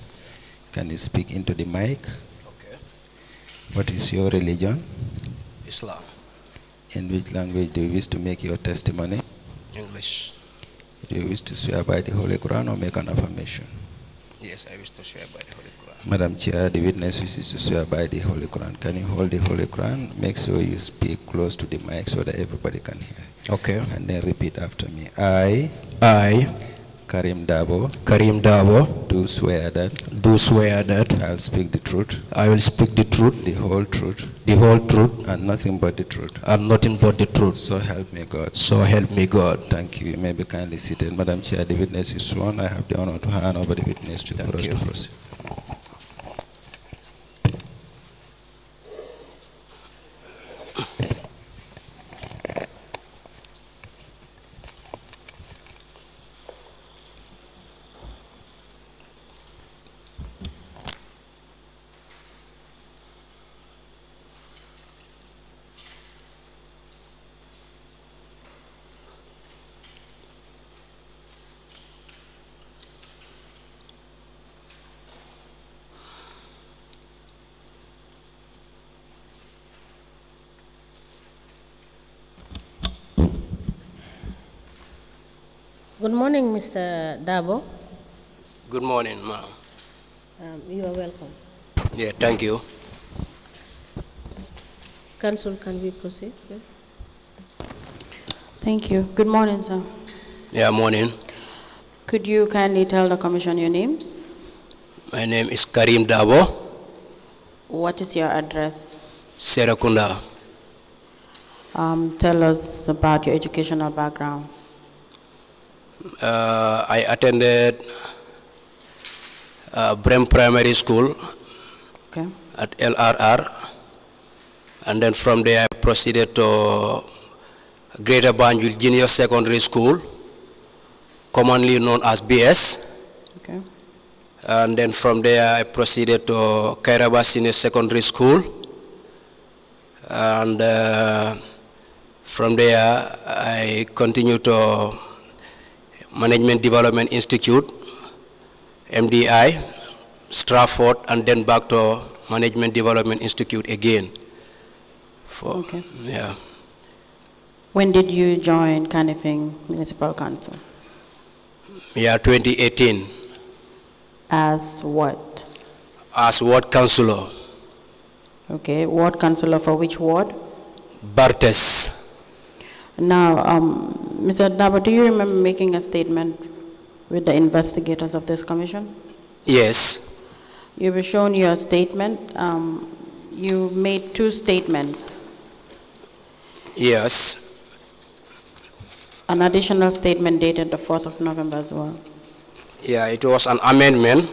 Can you speak into the mic? Okay. What is your religion? Islam. In which language do you wish to make your testimony? English. Do you wish to swear by the Holy Quran or make an affirmation? Yes, I wish to swear by the Holy Quran. Madam Chair, the witness wishes to swear by the Holy Quran. Can you hold the Holy Quran? Make sure you speak close to the mic so that everybody can hear. Okay. And then repeat after me. I, Karim Dabo, do swear that do swear that I'll speak the truth, I will speak the truth, the whole truth, and nothing but the truth. nothing but the truth. So help me God. So help me God. Thank you. You may be kindly seated. Madam Chair, the witness is sworn. I have the honor to hand over the witness to Thank us you. to proceed. Good morning, Mr. Dabo. Good morning, ma'am. You are welcome. Yeah, thank you. Council, can we proceed? Please? Thank you. Good morning, sir. Yeah, morning. Could you kindly tell the commission your names? My name is Karim Dabo, What is your address? Serakunda. Tell us about your educational background. I attended Brem Primary School Okay. at LRR, and then from there I proceeded to Greater Banjul Junior Secondary School, commonly known as BS. Okay. And then from there I proceeded to Kairaba Senior Secondary School, and from there I continued to Management Development Institute, MDI, Stratford, and then back to Management Development Institute again. Okay. Yeah. When did you join Kanifing Municipal Council? Yeah, 2018 As what? as ward councillor, Okay, ward councillor for which ward? Bartes. Now, Mr. Dibba, do you remember making a statement with the investigators of this commission? Yes. You were shown your statement. You made two statements. Yes. An additional statement dated the 4th of November as well. Yeah, it was an amendment.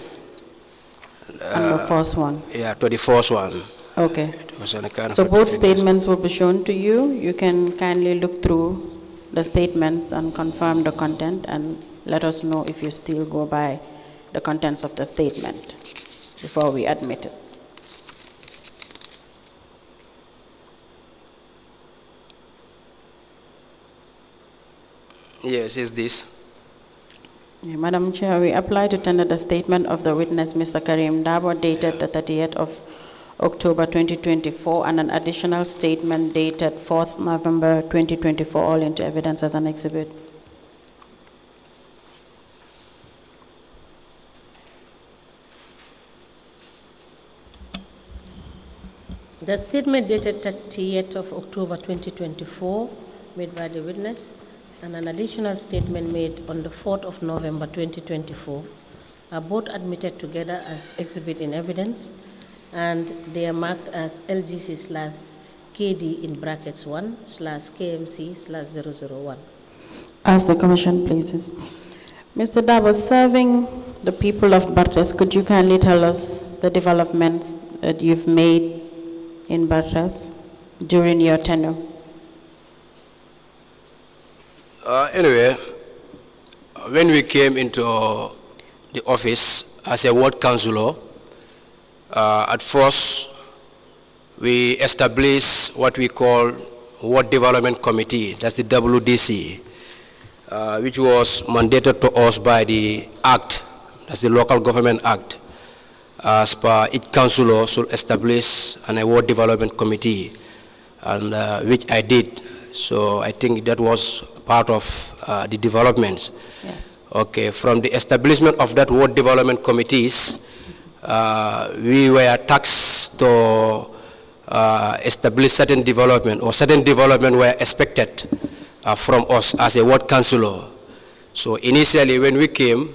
And the first one. Yeah, to the first one. Okay. It was a kind So of both statements will be shown to you. You can kindly look through the statements and confirm the content and let us know if you still go by the contents of the statement before we admit it. Yes, is this. Yeah, Madam Chair, we apply to tender the statement of the witness, Mr. K.M.C, dated the 30th of October 2024, and an additional statement dated 4th November 2024, all into evidence as an exhibit. The statement dated 30th of October 2024 made by the witness and an additional statement made on the 4th of November 2024 are both admitted together as exhibit in evidence, and they are marked as LGC/KD in brackets 1/KMC/001. As the commission pleases. Mr. Dibba, serving the people of Bartes, could you kindly tell us the developments that you've made in Bartes during your tenure? Anyway, when we came into the office as a ward councillor, at first we established what we call Ward Development Committee, that's the WDC, which was mandated to us by the Act, that's the Local Government Act. As per each councillor should establish an Ward Development Committee, and which I did. So I think that was part of the developments. Yes. Okay, from the establishment of that ward development committees, we were tasked to establish certain development, or certain development were expected from us as a ward councillor. So initially when we came,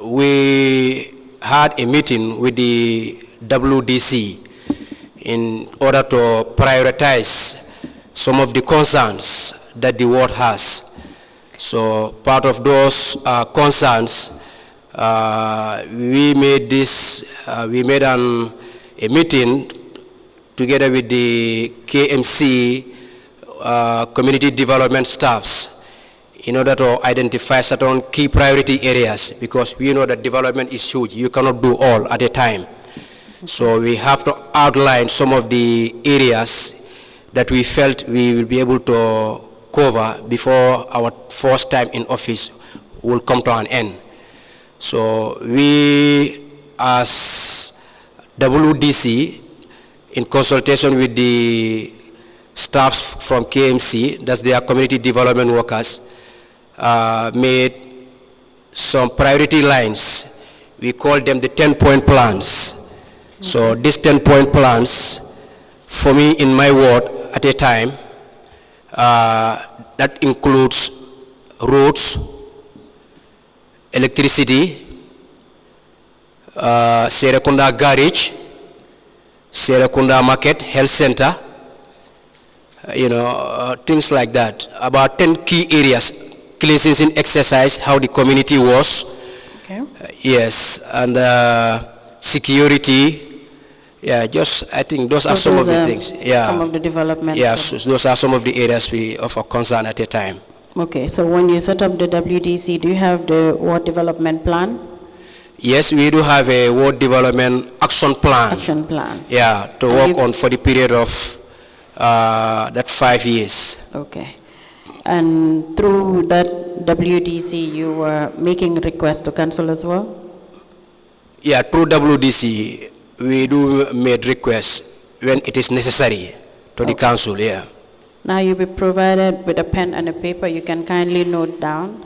we had a meeting with the WDC in order to prioritize some of the concerns that the ward has. So part of those concerns, we made a meeting together with the k.M.C community development staffs in order to identify certain key priority areas, because we know that development is huge. You cannot do all at a time. So we have to outline some of the areas that we felt we will be able to cover before our first time in office will come to an end. So we, as WDC, in consultation with the staffs from k.M.C, that's their community development workers, made some priority lines. We call them the 10-point plans. So these 10-point plans, for me in my ward at a time, that includes roads, electricity, Serekunda Garage, Serekunda Market, Health Center, things like that. About 10 key areas cleansing exercise, how the community was. Okay. Yes, and security. Yeah, just I think those are So some of those the are things. Yeah. some of the developments. Yes, those are some of the areas of our concern at a time. Okay, so when you set up the WDC, do you have the ward development plan? Yes, we do have a ward development action plan. Action plan. Yeah, to And work you've- on for the period of that 5 years. Okay. And through that WDC, you were making requests to council as well? Yeah, through WDC, we do make requests when it is necessary to the council. Yeah. Now you'll be provided with a pen and a paper. You can kindly note down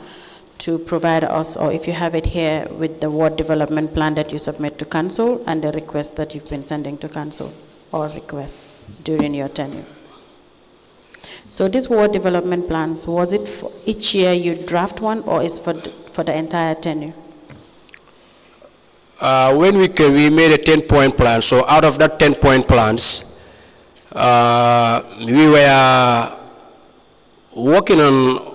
to provide us, or if you have it here, with the ward development plan that you submit to council and the request that you've been sending to council or requests during your tenure. So these ward development plans, was it for each year you draft one, or is for the entire tenure? When we came, we made a 10-point plan. So out of that 10-point plans, we were working on.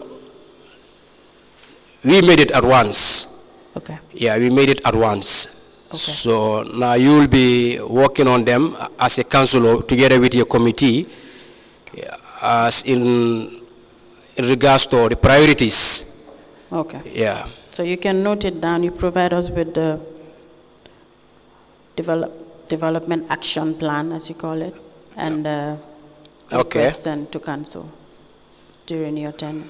We made it at once. Okay. Yeah, we made it at once. Okay. So now you will be working on them as a council together with your committee, as in regards to the priorities. Okay. Yeah. So you can note it down. You provide us with the development action plan, as you call it, and Okay. request sent to council during your tenure.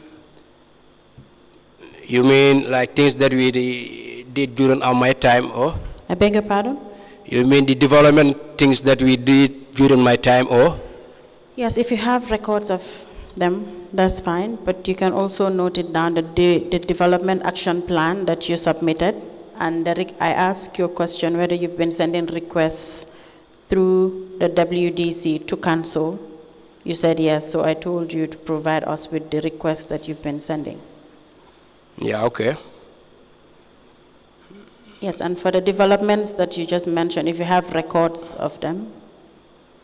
You mean like things that we did during my time, or? I beg your pardon? You mean the development things that we did during my time, or? Yes, if you have records of them, that's fine, but you can also note it down, the development action plan that you submitted, and I asked you a question whether you've been sending requests through the WDC to council. You said yes, so I told you to provide us with the requests that you've been sending. Yeah, okay. Yes, and for the developments that you just mentioned, if you have records of them,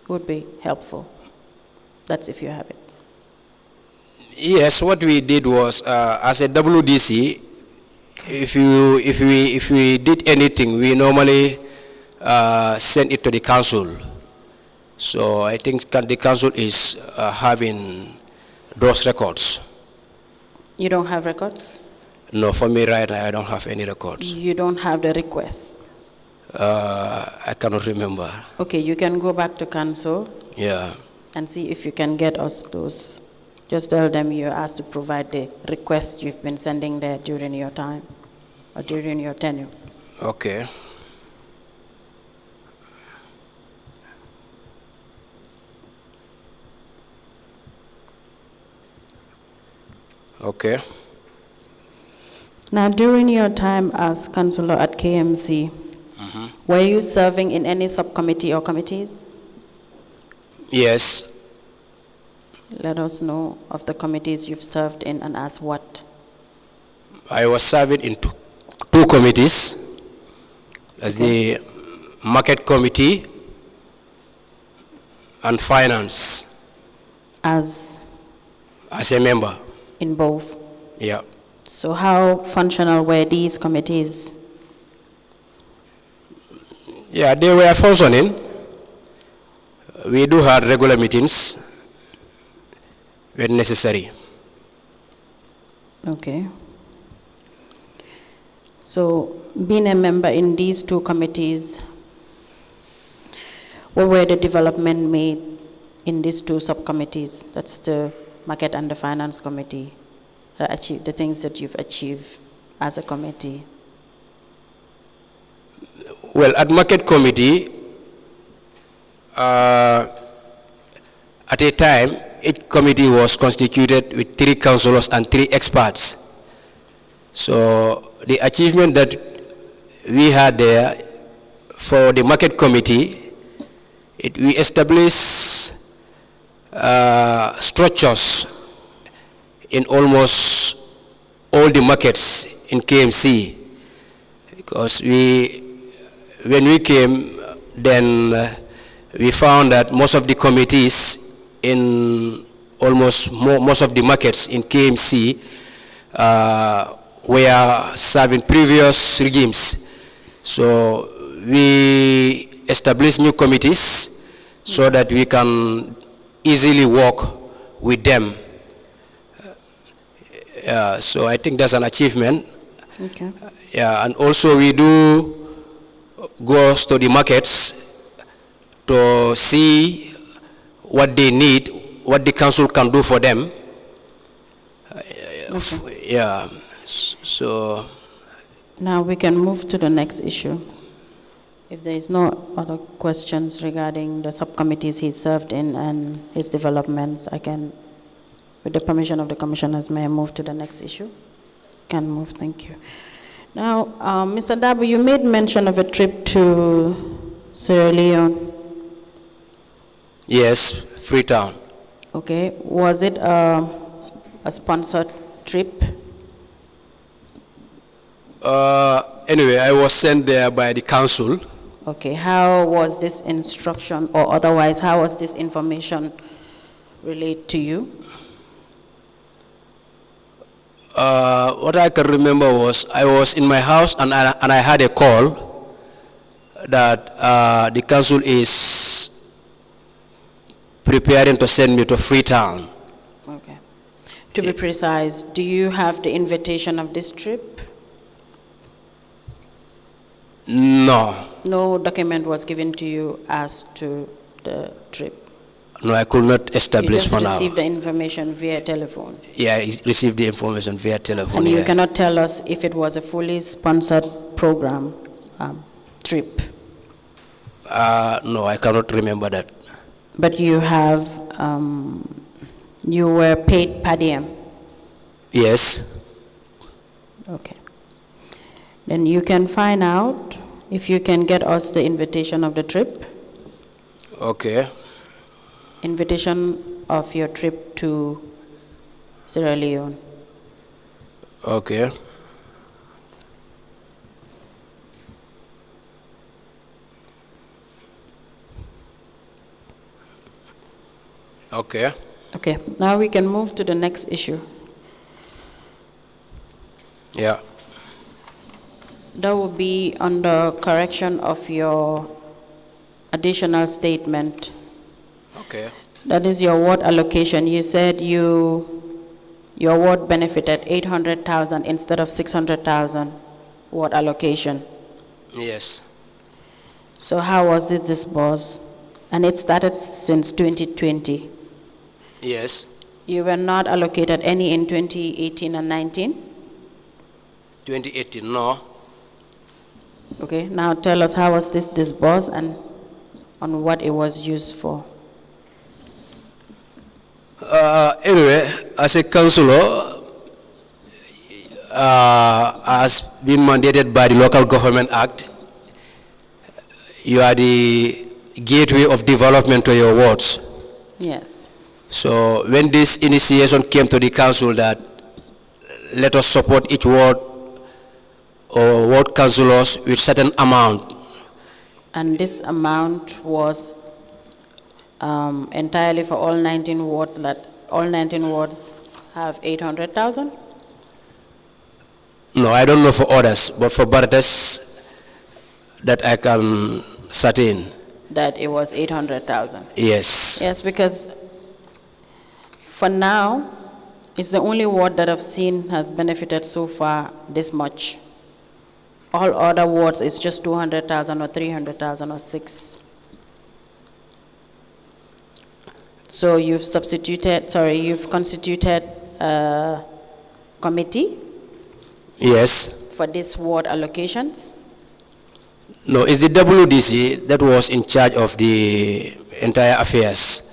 would be helpful. That's if you have it. Yes, what we did was, as a WDC, if we did anything, we normally send it to the council. So I think the council is having those records. You don't have records? No, for me right now, I don't have any records. You don't have the requests? I cannot remember. Okay, you can go back to council. Yeah. And see if you can get us those. Just tell them you're asked to provide the request you've been sending there during your time or during your tenure. Okay. Okay. Now, during your time as councillor at k.M.C, were you serving in any subcommittee or committees? Yes. Let us know of the committees you've served in and as what. I was serving in two committees. That's the market committee and finance. As a member. in both? Yeah. So how functional were these committees? Yeah, they were functioning. We do have regular meetings when necessary. Okay. So being a member in these two committees, what were the development made in these two subcommittees? That's the market and the finance committee. The things that you've achieved as a committee. Well, at market committee, at a time, each committee was constituted with 3 councillors and 3 experts. So the achievement that we had there for the market committee, we established structures in almost all the markets in k.M.C, because when we came, then we found that most of the committees in almost most of the markets in k.M.C were serving previous regimes. So we establish new committees so that we can easily work with them. So I think that's an achievement. Okay. Yeah, and also we do go to the markets to see what they need, what the council can do for them. Yeah, so. Now we can move to the next issue. If there is no other questions regarding the subcommittees he served in and his developments, I can, with the permission of the commissioners, may I move to the next issue? Can move, thank you. Now, Mr. Dibba, you made mention of a trip to Sierra Leone. Yes, Freetown. Okay, was it a sponsored trip? Anyway, I was sent there by the council. Okay, how was this instruction, or otherwise, how was this information relayed to you? What I can remember was I was in my house and I had a call that the council is preparing to send me to Freetown. Okay. To be precise, do you have the invitation of this trip? No. No document was given to you as to the trip? No, I could not establish for now. You just received the information via telephone? Yeah, I received the information via telephone. And yeah. you cannot tell us if it was a fully sponsored program, trip? No, I cannot remember that. But you have, you were paid per diem? Yes. Okay. Then you can find out if you can get us the invitation of the trip. Okay. Invitation of your trip to Sierra Leone. Okay. Okay. Okay, now we can move to the next issue. Yeah. That will be on the correction of your additional statement. Okay. That is your ward allocation. You said your ward benefited 800,000 instead of 600,000 ward allocation. Yes. So how was this disbursed? And it started since 2020. Yes. You were not allocated any in 2018 and 19? 2018, no. Okay, now tell us how was this disbursed and on what it was used for. Anyway, as a councillor, as been mandated by the Local Government Act, you are the gateway of development to your wards. Yes. So when this initiation came to the council that let us support each ward or ward councillors with certain amount. And this amount was entirely for all 19 wards, that all 19 wards have 800,000? No, I don't know for others, but for Barates, that I can certain. That it was 800,000? Yes. Yes, because for now, it's the only ward that I've seen has benefited so far this much. All other wards is just 200,000 or 300,000 or 6. So you've constituted a committee? Yes. For this ward allocations? No, it's the WDC that was in charge of the entire affairs.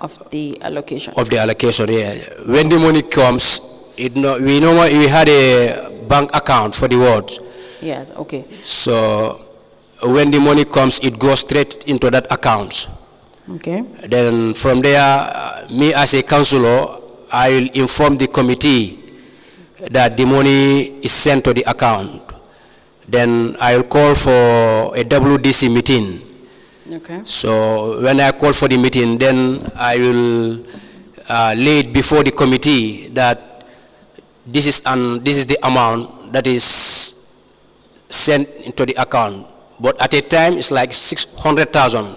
Of the allocation? Of the allocation, yeah. When the money comes, we had a bank account for the wards. Yes, okay. So when the money comes, it goes straight into that account. Okay. Then from there, me as a councillor, I will inform the committee that the money is sent to the account. Then I will call for a WDC meeting. Okay. So when I call for the meeting, then I will lay it before the committee that this is the amount that is sent into the account. But at a time, it's like 600,000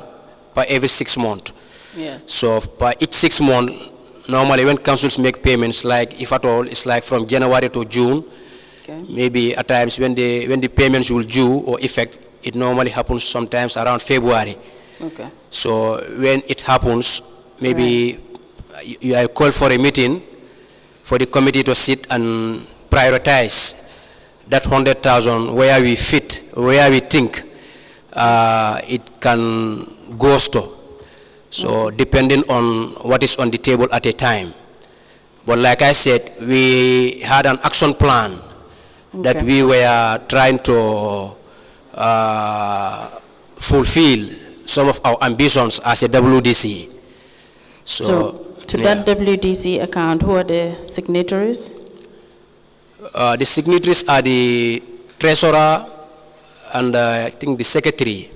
per every 6 months. Yes. So per each 6 months, normally when councils make payments, like if at all, it's like from January to June. Okay. Maybe at times when the payments will due or effect, it normally happens sometimes around February. Okay. So when it happens, maybe I call for a meeting for the committee to sit and prioritize that 100,000 where we fit, where we think it can go to. So depending on what is on the table at a time. But like I said, we had an action plan that we were trying to fulfill some of our ambitions as a WDC. So to that WDC account, who are the signatories? The signatories are the treasurer and I think the secretary.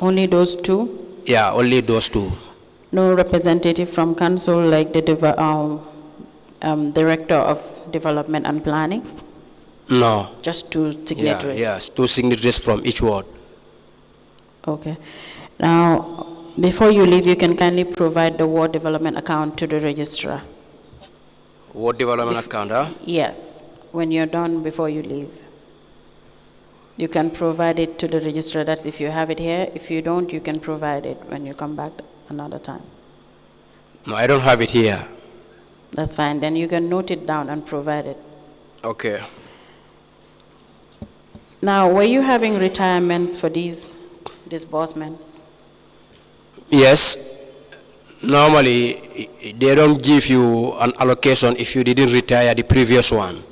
Only those two? Yeah, only those two. No representative from council like the director of development and planning? No. Just two signatories? Yes, two signatories from each ward. Okay. Now, before you leave, you can kindly provide the ward development account to the registrar. Ward development account, huh? Yes, when you're done, before you leave. You can provide it to the registrar. That's if you have it here. If you don't, you can provide it when you come back another time. No, I don't have it here. That's fine. Then you can note it down and provide it. Okay. Now, were you having retirements for these disbursements? Yes. Normally, they don't give you an allocation if you didn't retire the previous one.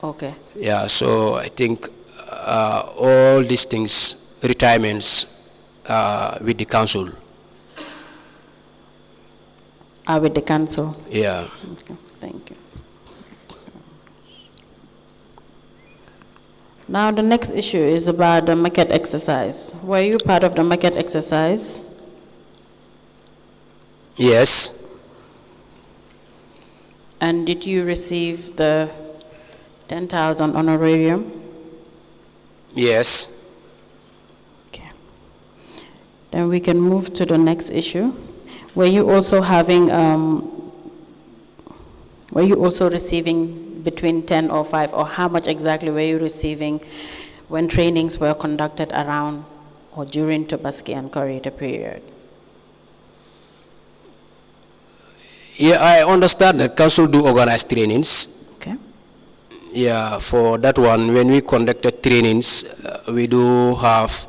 Okay. Yeah, so I think all these things, retirements, with the council. With the council? Yeah. Okay, thank you. Now the next issue is about the market exercise. Were you part of the market exercise? Yes. And did you receive the 10,000 honorarium? Yes. Okay. Then we can move to the next issue. Were you also having, were you also receiving between 10 or 5, or how much exactly were you receiving when trainings were conducted around or during Tobaski and Corridor period? Yeah, I understand that council do organize trainings. Okay. Yeah, for that one, when we conducted trainings, we do have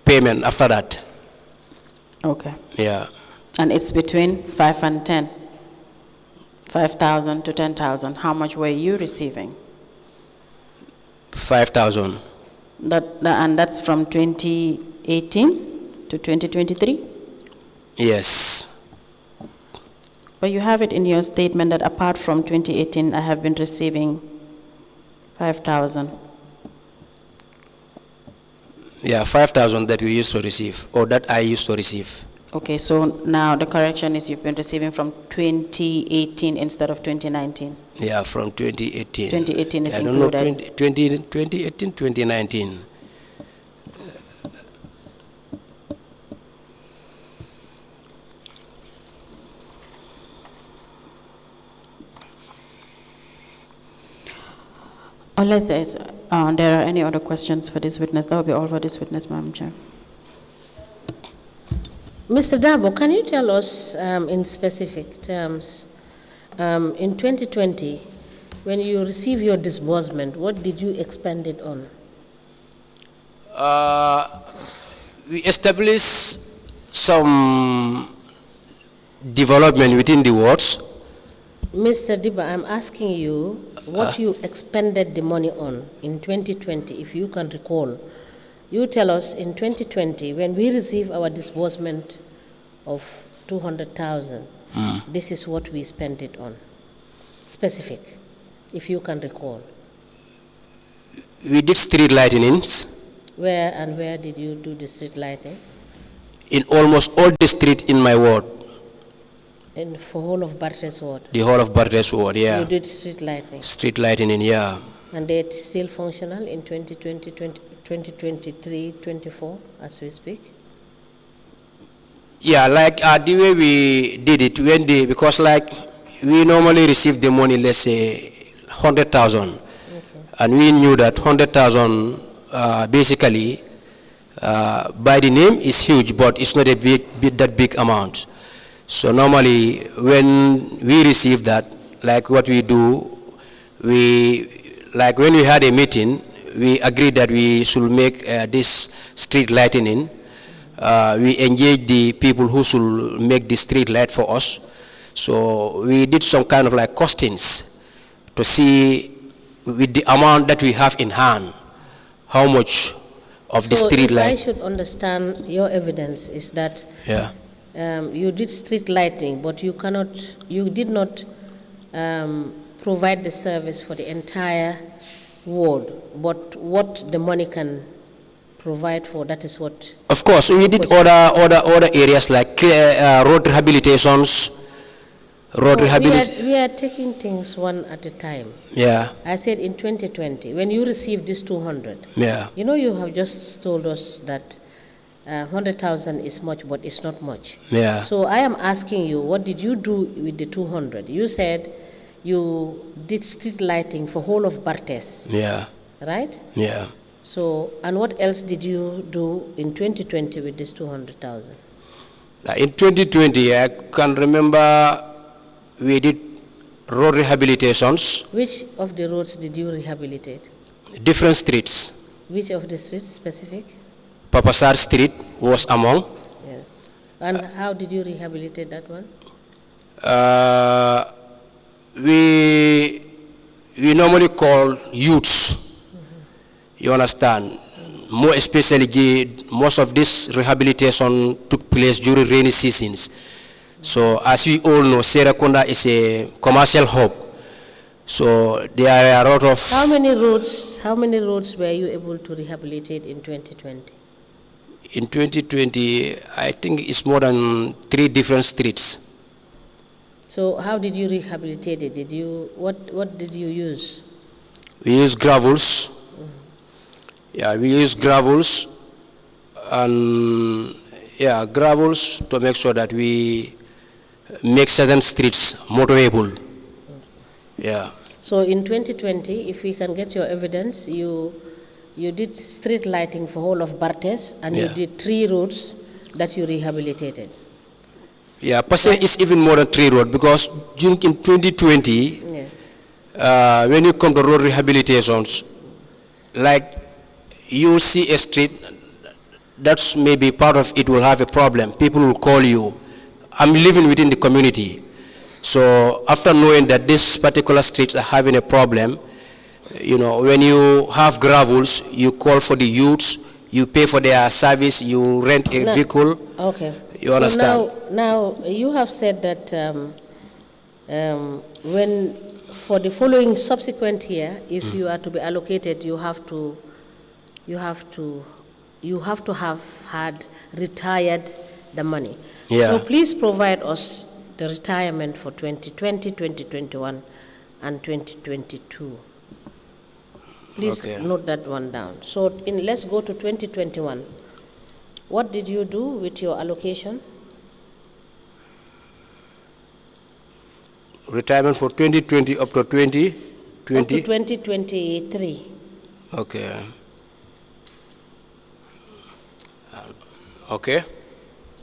payment after that. Okay. Yeah. And it's between 5 and 10? 5,000 to 10,000. How much were you receiving? 5,000. And that's from 2018 to 2023? Yes. But you have it in your statement that apart from 2018, I have been receiving 5,000. Yeah, 5,000 that we used to receive, or that I used to receive. Okay, so now the correction is you've been receiving from 2018 instead of 2019. Yeah, from 2018. 2018 is I don't know, included. 2018, 2019. Unless there are any other questions for this witness, that will be all for this witness, Madam Chair. Mr. Dabo, can you tell us in specific terms, in 2020, when you receive your disbursement, what did you expend it on? We established some development within the wards. Mr. Dibba, I'm asking you what you expended the money on in 2020, if you can recall. You tell us in 2020, when we receive our disbursement of 200,000, this is what we spent it on. Specific, if you can recall. We did street lightenings. Where and where did you do the street lighting? In almost all the streets in my ward. In for whole of Bartes Ward. The whole of Bartes Ward, yeah. You did street lighting. Street lighting, yeah. And they're still functional in 2020, 2023, 24 as we speak? Yeah, like the way we did it, because like we normally receive the money, let's say 100,000. Okay. And we knew that 100,000 basically by the name is huge, but it's not that big amount. So normally when we receive that, like what we do, like when we had a meeting, we agreed that we should make this street lighting. We engaged the people who should make the street light for us. So we did some kind of like costings to see with the amount that we have in hand, how much of the street light. I should understand your evidence is that you did street lighting, but you did not provide the service for the entire ward, but what the money can provide for, that is what. Of course, we did other areas like road rehabilitations. We are taking things one at a time. Yeah. I said in 2020, when you received this 200, yeah. You know, you have just told us that 100,000 is much, but it's not much. Yeah. So I am asking you, what did you do with the 200? You said you did street lighting for whole of Bartes. Yeah. Right? Yeah. So, and what else did you do in 2020 with this 200,000? In 2020, I can remember we did road rehabilitations. Which of the roads did you rehabilitate? Different streets. Which of the streets specific? Papasar Street was among. Yeah. And how did you rehabilitate that one? We normally call youths. You understand? More especially, most of this rehabilitation took place during rainy seasons. So as we all know, Serakunda is a commercial hub. So there are a lot of. How many roads were you able to rehabilitate in 2020? In 2020, I think it's more than 3 different streets. So how did you rehabilitate it? What did you use? We use gravels. Yeah, we use gravels and gravels to make sure that we make certain streets motorable. Yeah. So in 2020, if we can get your evidence, you did street lighting for whole of Bartes and you did 3 roads that you rehabilitated. Yeah, Passé is even more than 3 roads because in 2020, when you come to road rehabilitations, like you see a street that's maybe part of it will have a problem. People will call you. I'm living within the community. So after knowing that this particular streets are having a problem, you know, when you have gravels, you call for the youths, you pay for their service, you rent a vehicle. Okay. You understand? Now you have said that when for the following subsequent year, if you are to be allocated, you have to have had retired the money. Yeah. So please provide us the retirement for 2020, 2021, and 2022. Please note that one down. So let's go to 2021. What did you do with your allocation? Retirement for 2020 up to 2020? Up to 2023. Okay. Okay.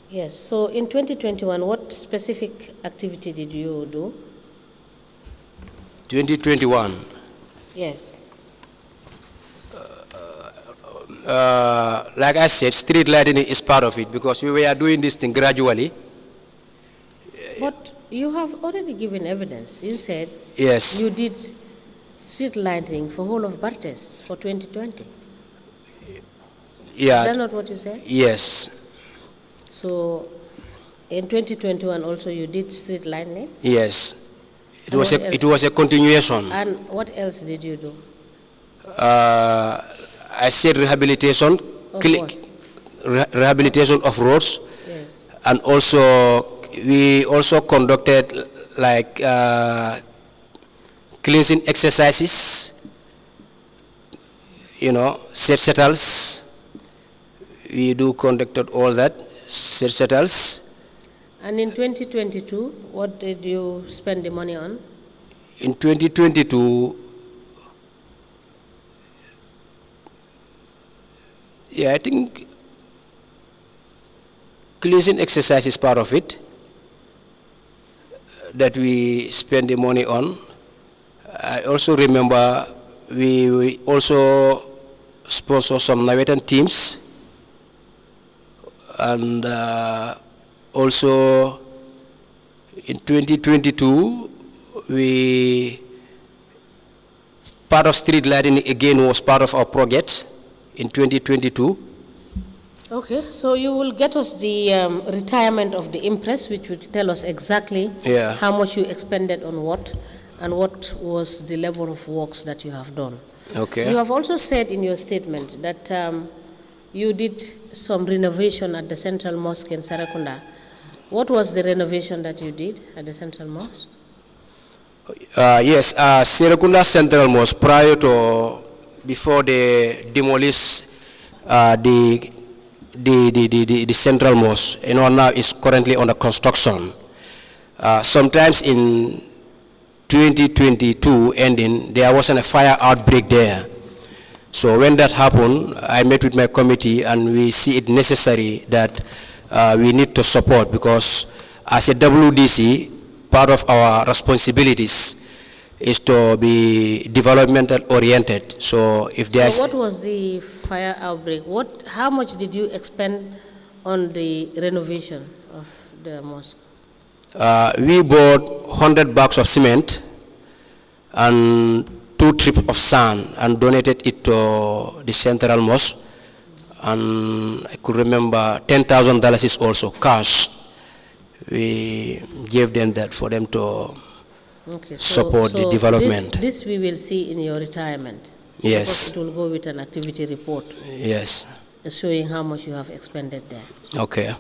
Yes, so in 2021, what specific activity did you do? 2021. Yes. Like I said, street lighting is part of it because we were doing this thing gradually. But you have already given evidence. You said yes. You did street lighting for whole of Bartes for 2020. Yeah. Is that not what you said? Yes. So in 2021 also you did street lighting? Yes. It was a continuation. And what else did you do? I said rehabilitation, rehabilitation of roads, yes. and also we also conducted like cleansing exercises, settles. We do conducted all that, settles. And in 2022, what did you spend the money on? In 2022, yeah, I think cleansing exercise is part of it that we spend the money on. I also remember we also sponsor some Navetan teams, and also in 2022 part of street lighting again was part of our project in 2022. Okay, so you will get us the retirement of the impress, which will tell us exactly how much you expended on what, and what was the level of works that you have done. Okay. You have also said in your statement that you did some renovation at the Central Mosque in Sarakunda. What was the renovation that you did at the Central Mosque? Yes, Sarakunda Central Mosque, before they demolish the Central Mosque, now is currently under construction. Sometimes in 2022 ending, there wasn't a fire outbreak there. So when that happened, I met with my committee, and we see it necessary that we need to support, because as a WDC, part of our responsibilities is to be developmental oriented. So if there's... So what was the fire outbreak? How much did you expend on the renovation of the mosque? We bought 100 bags of cement and 2 trips of sand and donated it to the Central Mosque. And I could remember $10,000 is also cash. We gave them that for them to support the development. This we will see in your retirement. Yes. It will go with an activity report. Yes. Showing how much you have expended there. Okay.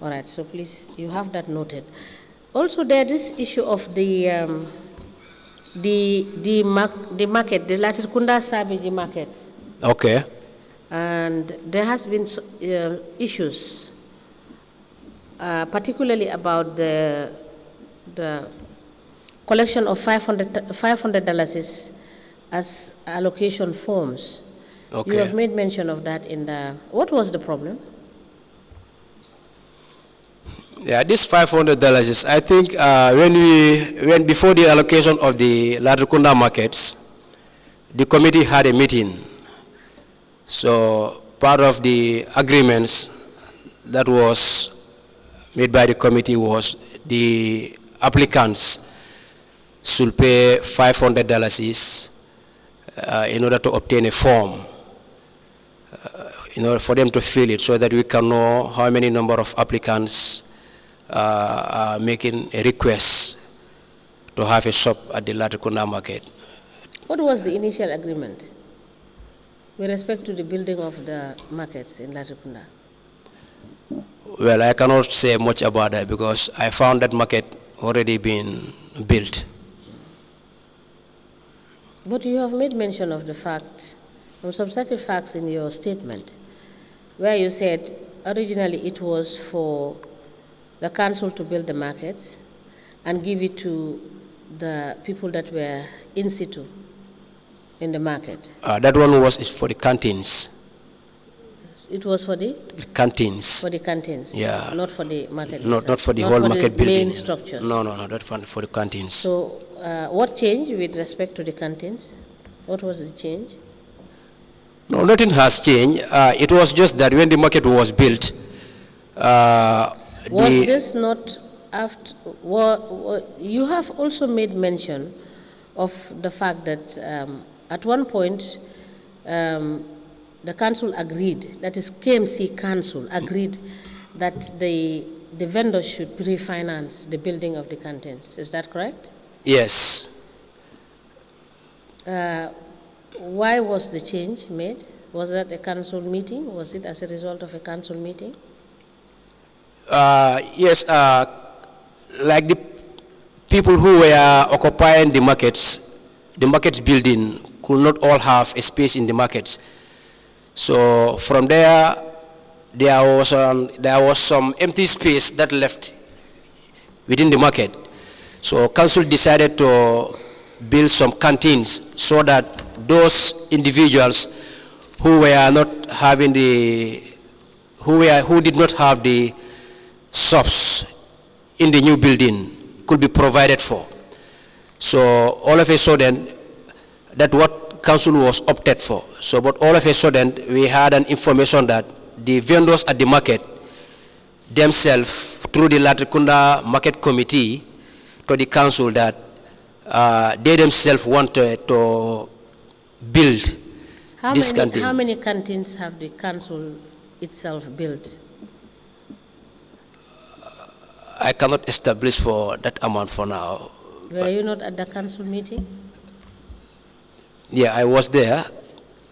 All right, so please, you have that noted. Also, there is issue of the market, the Latrikunda Sabiji market. Okay. And there has been issues, particularly about the collection of $500 as allocation forms. Okay. You have made mention of that in the... What was the problem? Yeah, this $500 is, I think, when before the allocation of the Latrikunda markets, the committee had a meeting. So part of the agreements that was made by the committee was the applicants should pay $500 in order to obtain a form, in order for them to fill it, so that we can know how many number of applicants are making a request to have a shop at the Latrikunda market. What was the initial agreement with respect to the building of the markets in Latrikunda? Well, I cannot say much about that, because I found that market already been built. But you have made mention of the fact, some substantive facts in your statement, where you said originally it was for the council to build the markets and give it to the people that were in situ in the market. That one was for the canteens. It was for the? Canteens. For the canteens? Yeah. Not for the market Not for the not whole for market the building. main structure? No, that's for the canteens. So what changed with respect to the canteens? What was the change? No, nothing has changed. It was just that when the market was built, was this not after? You have also made mention of the fact that at one point the council agreed, that is k.M.C council agreed that the vendor should pre-finance the building of the canteens. Is that correct? Yes. Why was the change made? Was that a council meeting? Was it as a result of a council meeting? Yes. like the people who were occupying the markets building could not all have a space in the markets. So from there was some empty space that left within the market. So council decided to build some canteens so that those individuals who were not having who did not have the shops in the new building could be provided for. So all of a sudden, that's what council was opted for. So, but all of a sudden, we had an information that the vendors at the market themselves, through the Latrikunda Market Committee, to the council, that they themselves wanted to build this canteen. How many canteens have the council itself built? I cannot establish for that amount for now. Were you not at the council meeting? Yeah, I was there.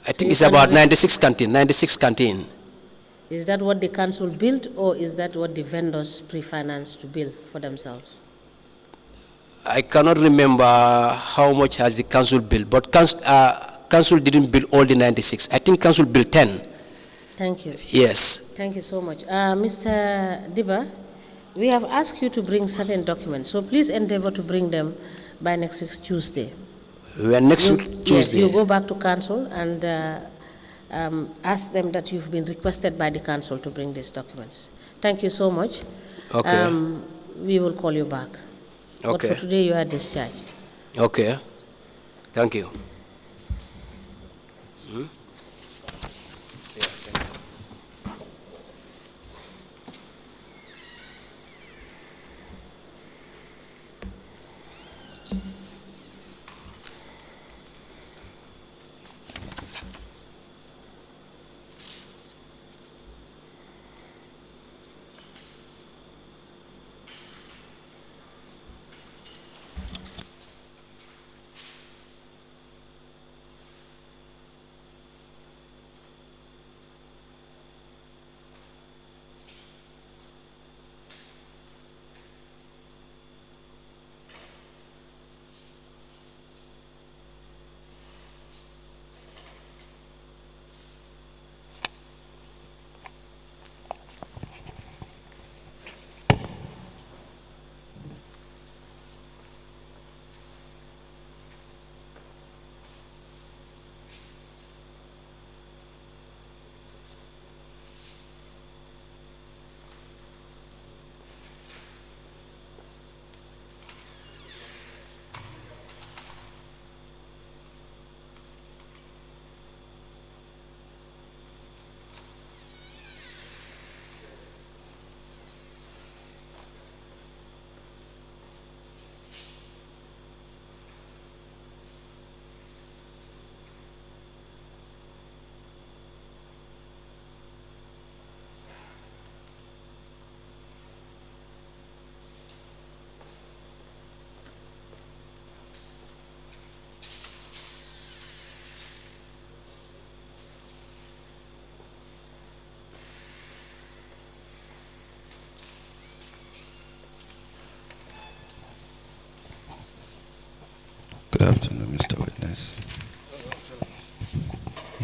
I think it's about 96 canteen. Is that what the council built, or is that what the vendors pre-financed to build for themselves? I cannot remember how much has the council built, but council didn't build all the 96. I think council built 10. Thank you. Yes. Thank you so much. Mr. Dibba, we have asked you to bring certain documents, so please endeavor to bring them by next week Tuesday. When next week Tuesday? Yes, you go back to council and ask them that you've been requested by the council to bring these documents. Thank you so much. Okay. We will call you back. Okay. But for today, you are discharged. Okay. Thank you. Good afternoon, Mr. Witness.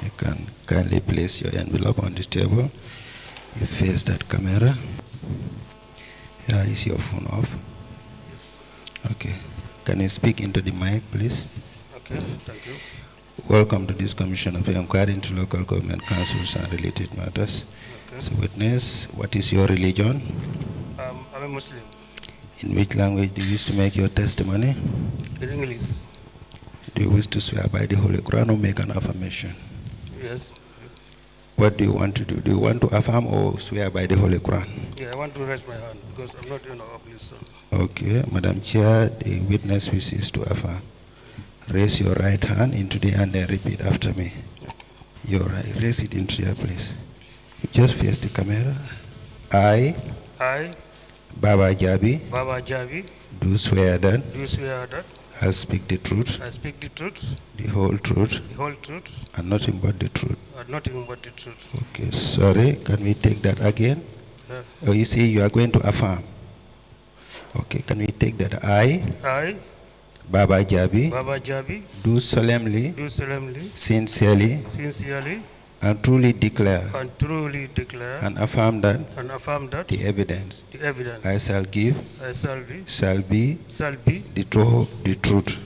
You can kindly place your envelope on the table. You face that camera. Yeah, is your phone off? Okay. Can you speak into the mic, please? Okay, thank you. Welcome to this Commission of Inquiry into Local Government Councils and Related Matters. Okay. So, witness, what is your religion? I'm a Muslim. In which language do you wish to make your testimony? In English. Do you wish to swear by the Holy Quran or make an affirmation? Yes. What do you want to do? Do you want to affirm or swear by the Holy Quran? Yeah, I want to raise my hand because I'm not in a police. Okay, Madam Chair, the witness wishes to affirm. Raise your right hand into the air and then repeat after me. Your right, raise it into the air, please. You just face the camera. I, Baba Jabi, do swear that I'll speak the truth, I speak the truth, the whole truth, and nothing but the truth. Okay, sorry, can we take that again? Yeah. Oh, you see, you are going to affirm. Okay, can we take that? I, I, Baba Jabi, Baba Jabi, do solemnly, do solemnly, sincerely, sincerely, and truly declare and truly declare and affirm that and affirm that the evidence the evidence I shall give I shall be shall be the truth, the truth,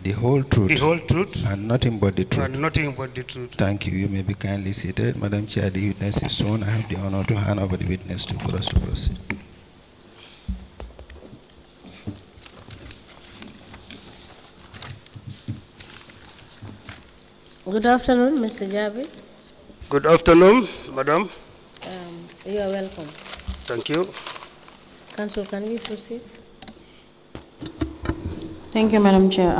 the whole truth, the whole truth, and nothing but the truth. and nothing but the truth. Thank you. You may be kindly seated. Madam Chair, the witness is sworn. I have the honor to hand over the witness to for us to proceed. Good afternoon, Mr. Jabi. Good afternoon, madam. You are welcome. Thank you. Council, can we proceed? Thank you, Madam Chair.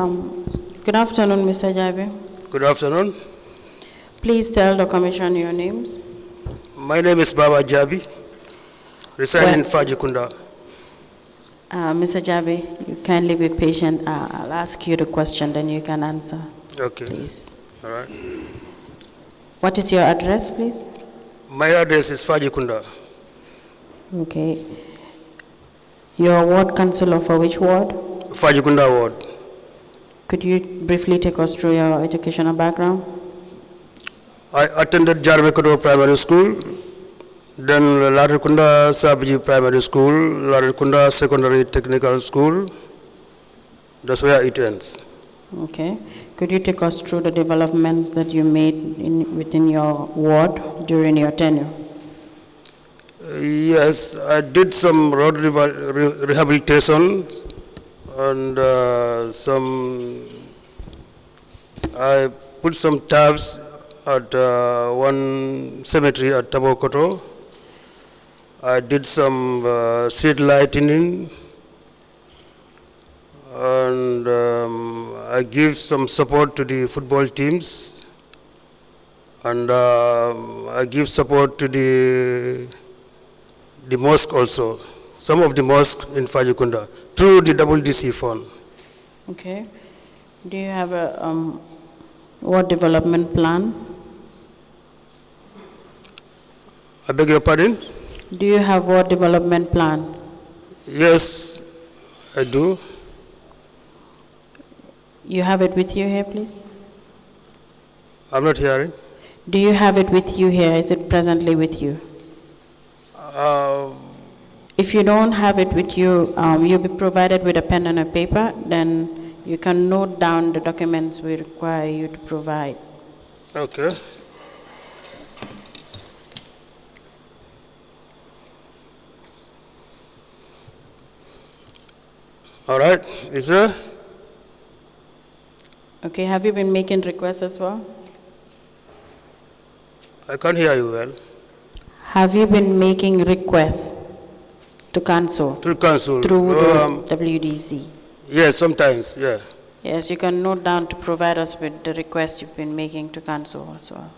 Good afternoon, Mr. Jabi. Good afternoon. Please tell the Commission your names. My name is Baba Jabi, residing in Fajikunda. Mr. Jabi, you kindly be patient. I'll ask you the question, then you can answer. Okay. Please. All right. What is your address, please? My address is Fajikunda. Okay. Your ward councillor for which ward? Fajikunda ward. Could you briefly take us through your educational background? I attended Jarmekoto Primary School, then Latrikunda Sabji Primary School, Latrikunda Secondary Technical School. That's where it ends. Okay. Could you take us through the developments that you made within your ward during your tenure? Yes, I did some road rehabilitation and I put some tabs at one cemetery at Tabokoto. I did some street lighting, and I give some support to the football teams, and I give support to the mosque also, some of the mosques in Fajikunda, through the WDC fund. Okay. Do you have a ward development plan? I beg your pardon? Do you have ward development plan? Yes, I do. You have it with you here, please? I'm not hearing. Do you have it with you here? Is it presently with you? If you don't have it with you, you'll be provided with a pen and a paper, then you can note down the documents we require you to provide. Okay. All right, is there? Okay, have you been making requests as well? I can't hear you well. Have you been making requests to council? To council? Through the WDC? Yes, sometimes, yeah. Yes, you can note down to provide us with the request you've been making to council as well.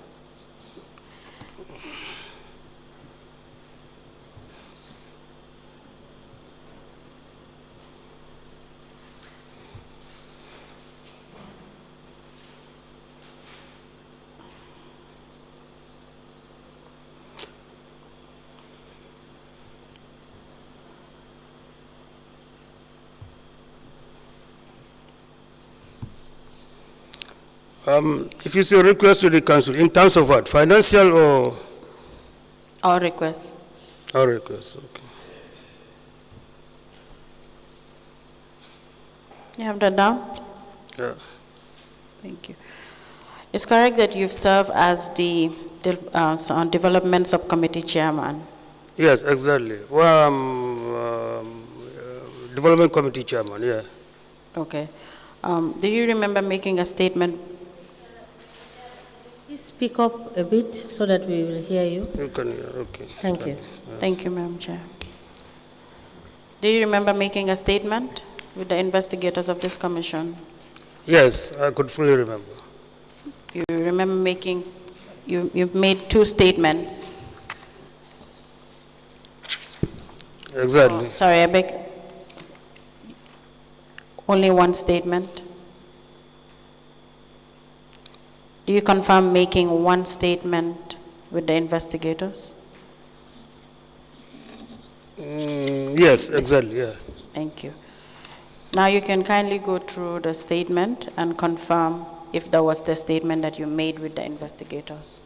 If you say request to the council, in terms of what? Financial or? Our request. Our request, okay. You have that down, please? Yeah. Thank you. It's correct that you've served as the development subcommittee chairman. Yes, exactly. Well, development committee chairman, yeah. Okay. Do you remember making a statement? Please speak up a bit so that we will hear you. You can hear, okay. Thank you. Thank you, Madam Chair. Do you remember making a statement with the investigators of this commission? Yes, I could fully remember. You remember making, you've made 2 statements. Exactly. Oh, sorry, I beg. Only 1 statement. Do you confirm making 1 statement with the investigators? Yes, exactly, yeah. Thank you. Now you can kindly go through the statement and confirm if that was the statement that you made with the investigators.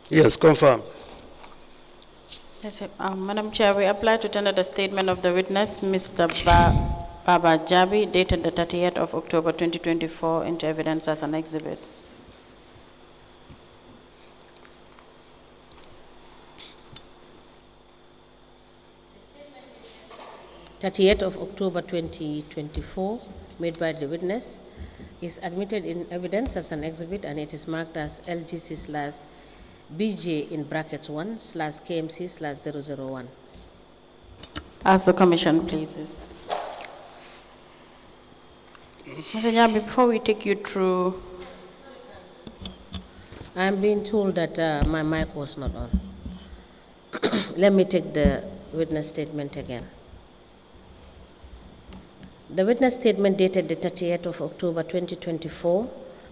Yes, confirm. Yes, Madam Chair, we apply to tender the statement of the witness, Mr. Baba Jabi, dated the 30th of October 2024, into evidence as an exhibit. The 30th of October 2024, made by the witness, is admitted in evidence as an exhibit, and it is marked as LGC/BJ in brackets 1/KMC/001. As the commission pleases. Mr. Jabi, before we take you through. I'm being told that my mic was not on. Let me take the witness statement again. The witness statement dated the 30th of October 2024,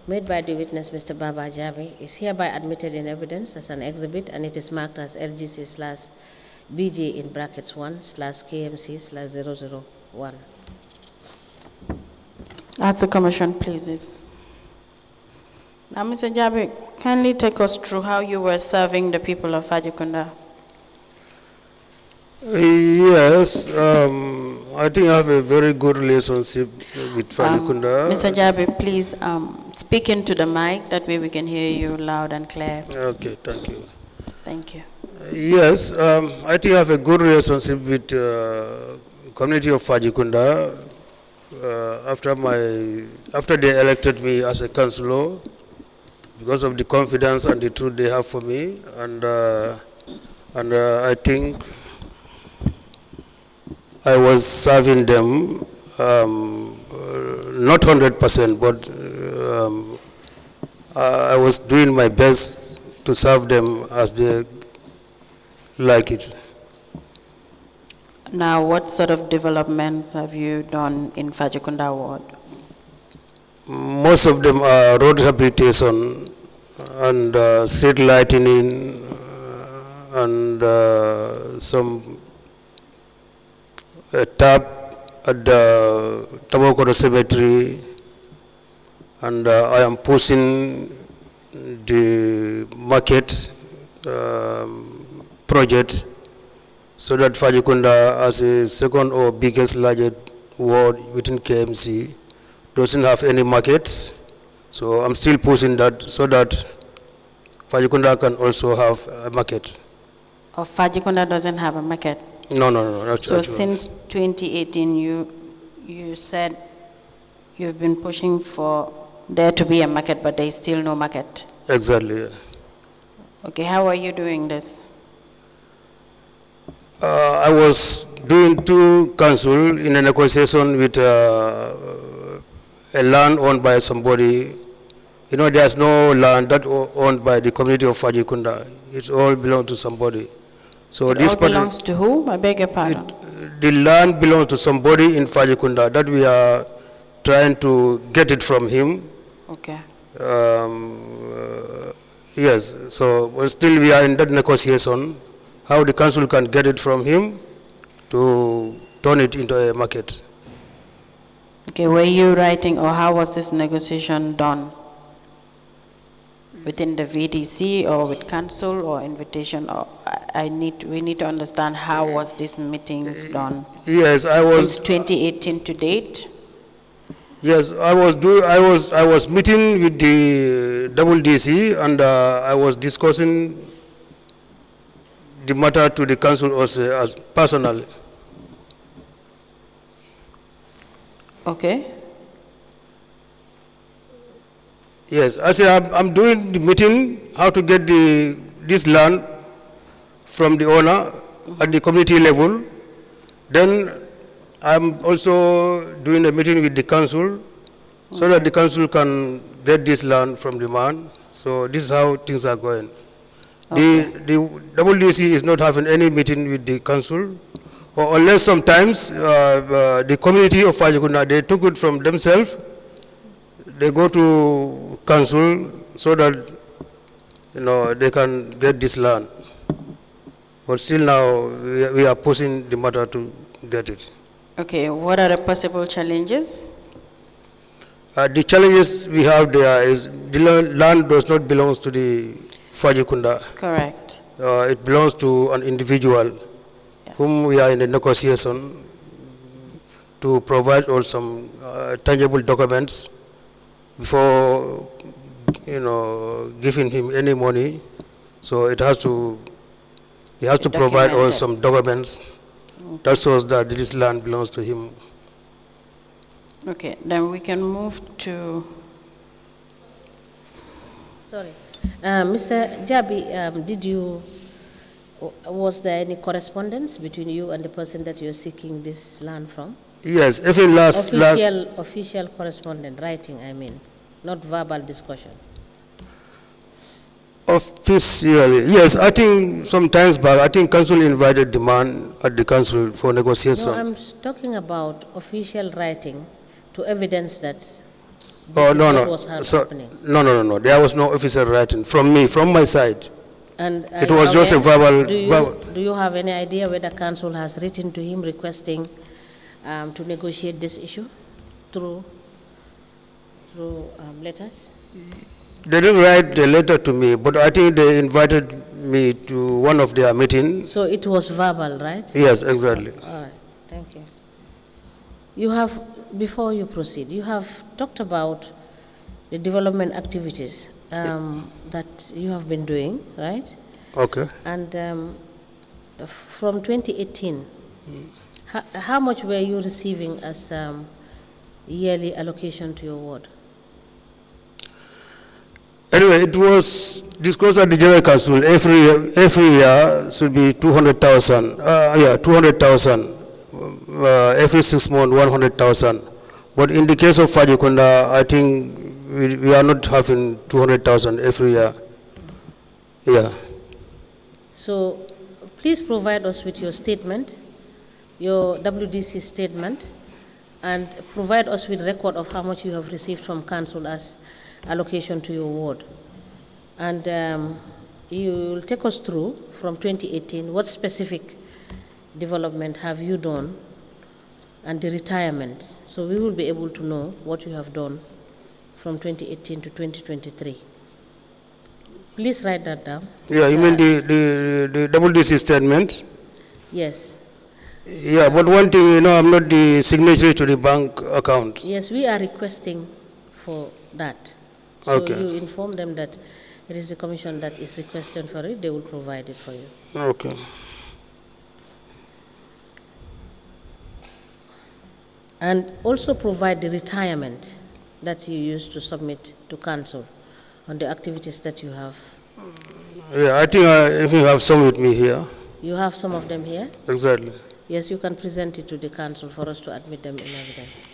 made by the witness, Mr. Baba Jabi, is hereby admitted in evidence as an exhibit, and it is marked as LGC/BJ in brackets 1/KMC/001. As the commission pleases. Now, Mr. Jabi, kindly take us through how you were serving the people of Fajikunda. Yes, I think I have a very good relationship with Fajikunda. Mr. Jabi, please speak into the mic, that way we can hear you loud and clear. Okay, thank you. Thank you. Yes, I think I have a good relationship with community of Fajikunda. After they elected me as a councillor, because of the confidence and the truth they have for me, and I think I was serving them, not 100%, but I was doing my best to serve them as they like it. Now, what sort of developments have you done in Fajikunda ward? Most of them are road rehabilitation and street lighting and some tap at the Tabokoro Cemetery, and I am pushing the market project so that Fajikunda, as a second or biggest largest ward within k.M.C, doesn't have any markets. So I'm still pushing that so that Fajikunda can also have a market. Or Fajikunda doesn't have a market? No. So since 2018, you said you've been pushing for there to be a market, but there is still no market? Exactly. Yeah. Okay, how are you doing this? I was doing two council in a negotiation with a land owned by somebody. You know, there's no land that owned by the community of Fajikunda. It all belongs to somebody. So it this all belongs to who? I beg your pardon. The land belongs to somebody in Fajikunda that we are trying to get it from him. Okay. Yes, so still we are in that negotiation, how the council can get it from him to turn it into a market. Okay, were you writing, or how was this negotiation done? within the VDC or with council or invitation? Or we need to understand how was these meetings done? Yes, I was. Since 2018 to date? Yes, I was meeting with the WDC and I was discussing the matter to the council also as personally. Okay. Yes, I say I'm doing the meeting how to get this land from the owner at the community level. Then I'm also doing a meeting with the council so that the council can get this land from the man. So this is how things are going. Okay. The WDC is not having any meeting with the council, or unless sometimes the community of Fajikunda, they took it from themselves. They go to council so that they can get this land. But still now we are pushing the matter to get it. Okay, what are the possible challenges? The challenges we have there is the land does not belong to the Fajikunda. Correct. It belongs to an individual, yes, whom we are in a negotiation to provide all some tangible documents before giving him any money. So he has to provide all some documents that shows that this land belongs to him. Okay, then we can move to. Sorry. Mr. Jabi, was there any correspondence between you and the person that you're seeking this land from? Yes, even official correspondence, writing, I mean, not verbal discussion. Officially, yes, I think sometimes back, I think council invited the man at the council for negotiation. No, I'm talking about official writing to evidence that what was happening. No. There was no official writing from me, from my side. And it was just a verbal. Do you have any idea whether council has written to him requesting to negotiate this issue through letters? They didn't write the letter to me, but I think they invited me to one of their meetings. So it was verbal, right? Yes, exactly. All right, thank you. You have, before you proceed, you have talked about the development activities that you have been doing, right? Okay. And from 2018, how much were you receiving as yearly allocation to your ward? Anyway, it was discussed at the General Council. Every year should be 200,000. 200,000. Every 6 months, 100,000. But in the case of Fajikunda, I think we are not having 200,000 every year. Yeah. So please provide us with your statement, your WDC statement, and provide us with record of how much you have received from council as allocation to your ward. And you will take us through from 2018, what specific development have you done and the retirement. So we will be able to know what you have done from 2018 to 2023. Please write that down. Yeah, you mean the WDC statement? Yes. Yeah, but one thing, I'm not the signatory to the bank account. Yes, we are requesting for that. So okay. You inform them that it is the commission that is requesting for it, they will provide it for you. Okay. And also provide the retirement that you used to submit to council on the activities that you have. Yeah, I think if you have some with me here. You have some of them here? Exactly. Yes, you can present it to the council for us to admit them in evidence.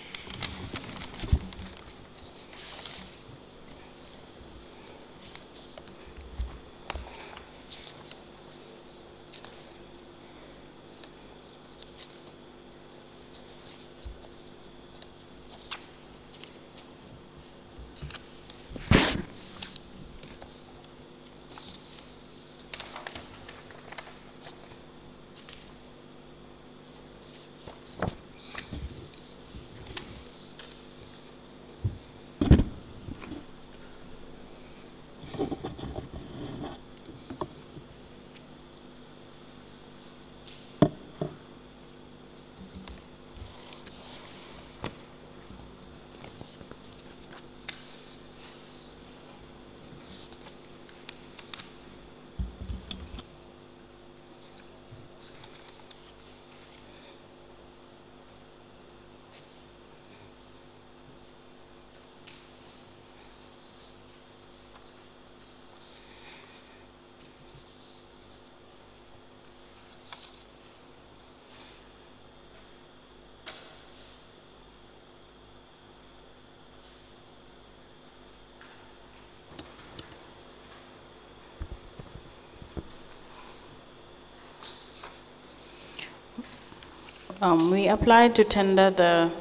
We applied to tender the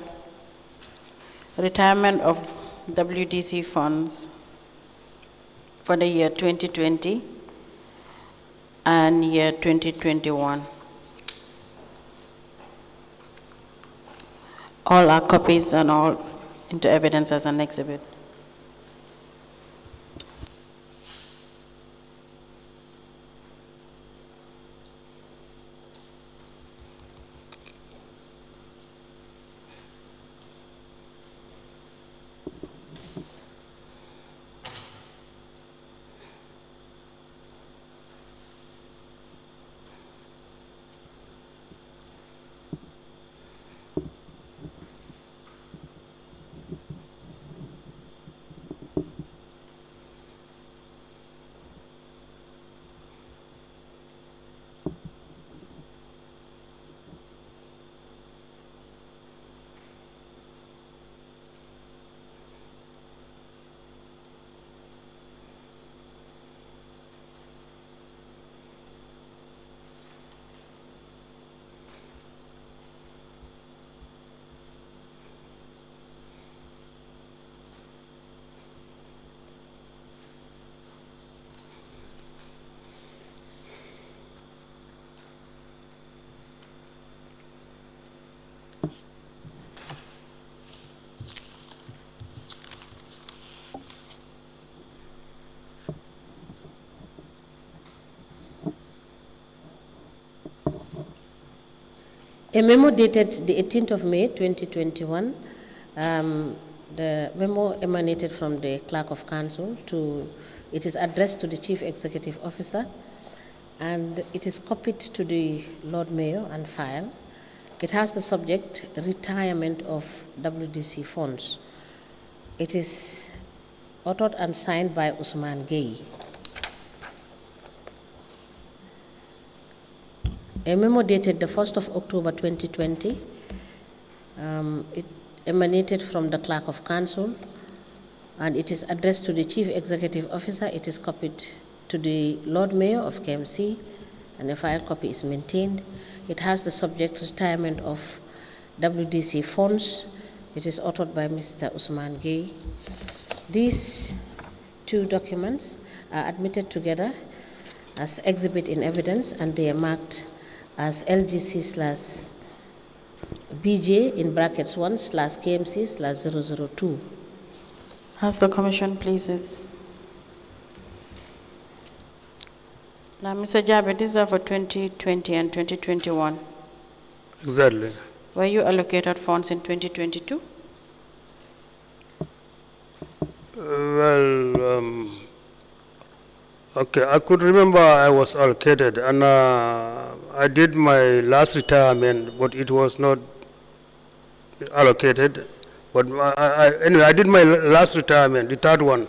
retirement of WDC funds for the year 2020 and year 2021. All our copies and all into evidence as an exhibit. A memo dated the 18th of May 2021, the memo emanated from the Clerk of Council it is addressed to the Chief Executive Officer, and it is copied to the Lord Mayor and filed. It has the subject, retirement of WDC funds. It is authored and signed by Usman Gay. A memo dated the 1st of October 2020, it emanated from the Clerk of Council, and it is addressed to the Chief Executive Officer. It is copied to the Lord Mayor of k.M.C, and a file copy is maintained. It has the subject, retirement of WDC funds. It is authored by Mr. Usman Gay. These two documents are admitted together as exhibit in evidence, and they are marked as LGC/BJ in brackets 1/KMC/002. As the Commission pleases. Now, Mr. Jabe, these are for 2020 and 2021. Exactly. Were you allocated funds in 2022? Okay, I could remember I was allocated, and I did my last retirement, but it was not allocated. But anyway, I did my last retirement, the third one,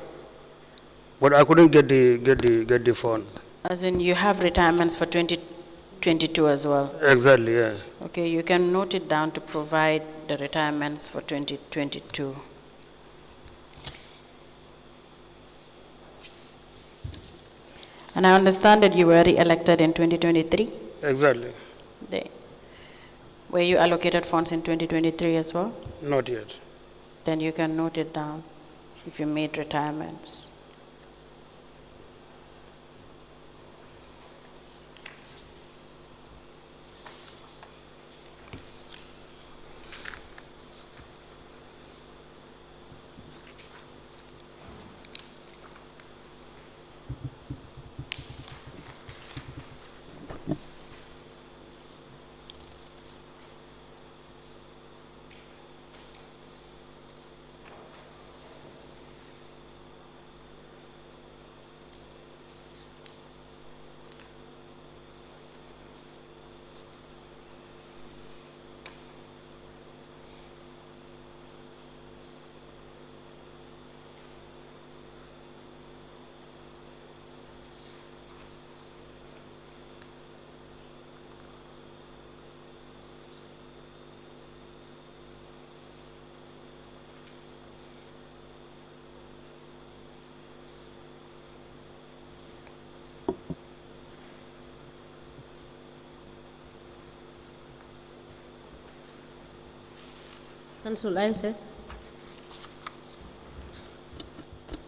but I couldn't get the fund. As in, you have retirements for 2022 as well? Exactly, yeah. Okay, you can note it down to provide the retirements for 2022. And I understand that you were re-elected in 2023? Exactly. Were you allocated funds in 2023 as well? Not yet. Then you can note it down if you made retirements. Council, are you set?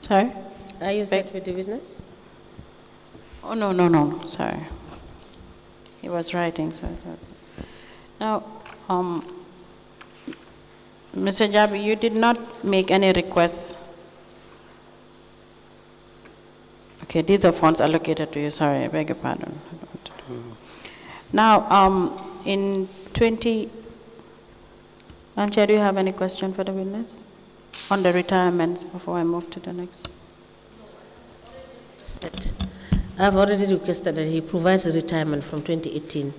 Sorry? Are you set with the witness? Oh, no, sorry. He was writing, so I thought. Now, Mr. Jabi, you did not make any requests. Okay, these are funds allocated to you. Sorry, I beg your pardon. Now, in 20, Madam Chair, do you have any question for the witness on the retirements before I move to the next? I've already requested that he provides a retirement from 2018,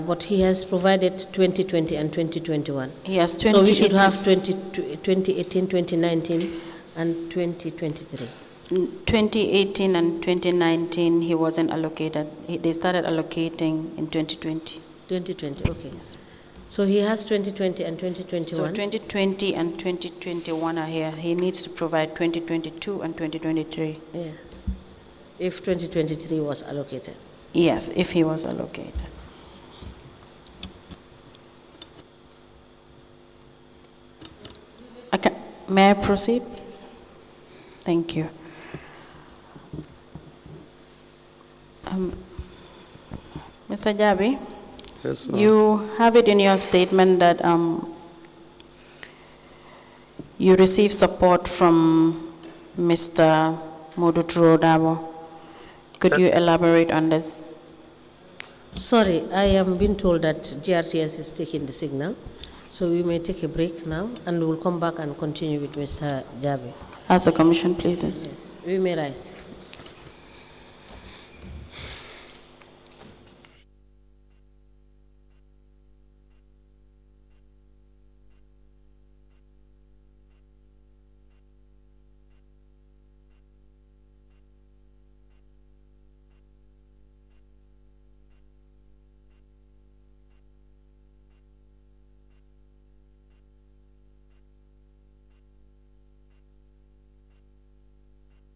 but he has provided 2020 and 2021. He has So we should have 2018, 2019, and 2023. 2018 and 2019, he wasn't allocated. They started allocating in 2020. 2020, okay. Yes. So he has 2020 and 2021. So 2020 and 2021 are here. He needs to provide 2022 and 2023. Yes. If 2023 was allocated. Yes, if he was allocated. Okay. May I proceed, please? Thank you. Mr. Jabi, Yes, you have it in your statement that you received support from Mr. Modutro Dabo. Could you elaborate on this? Sorry, I am being told that GRTS is taking the signal, so we may take a break now, and we'll come back and continue with Mr. Jabi. As the commission pleases. Yes, we may rise.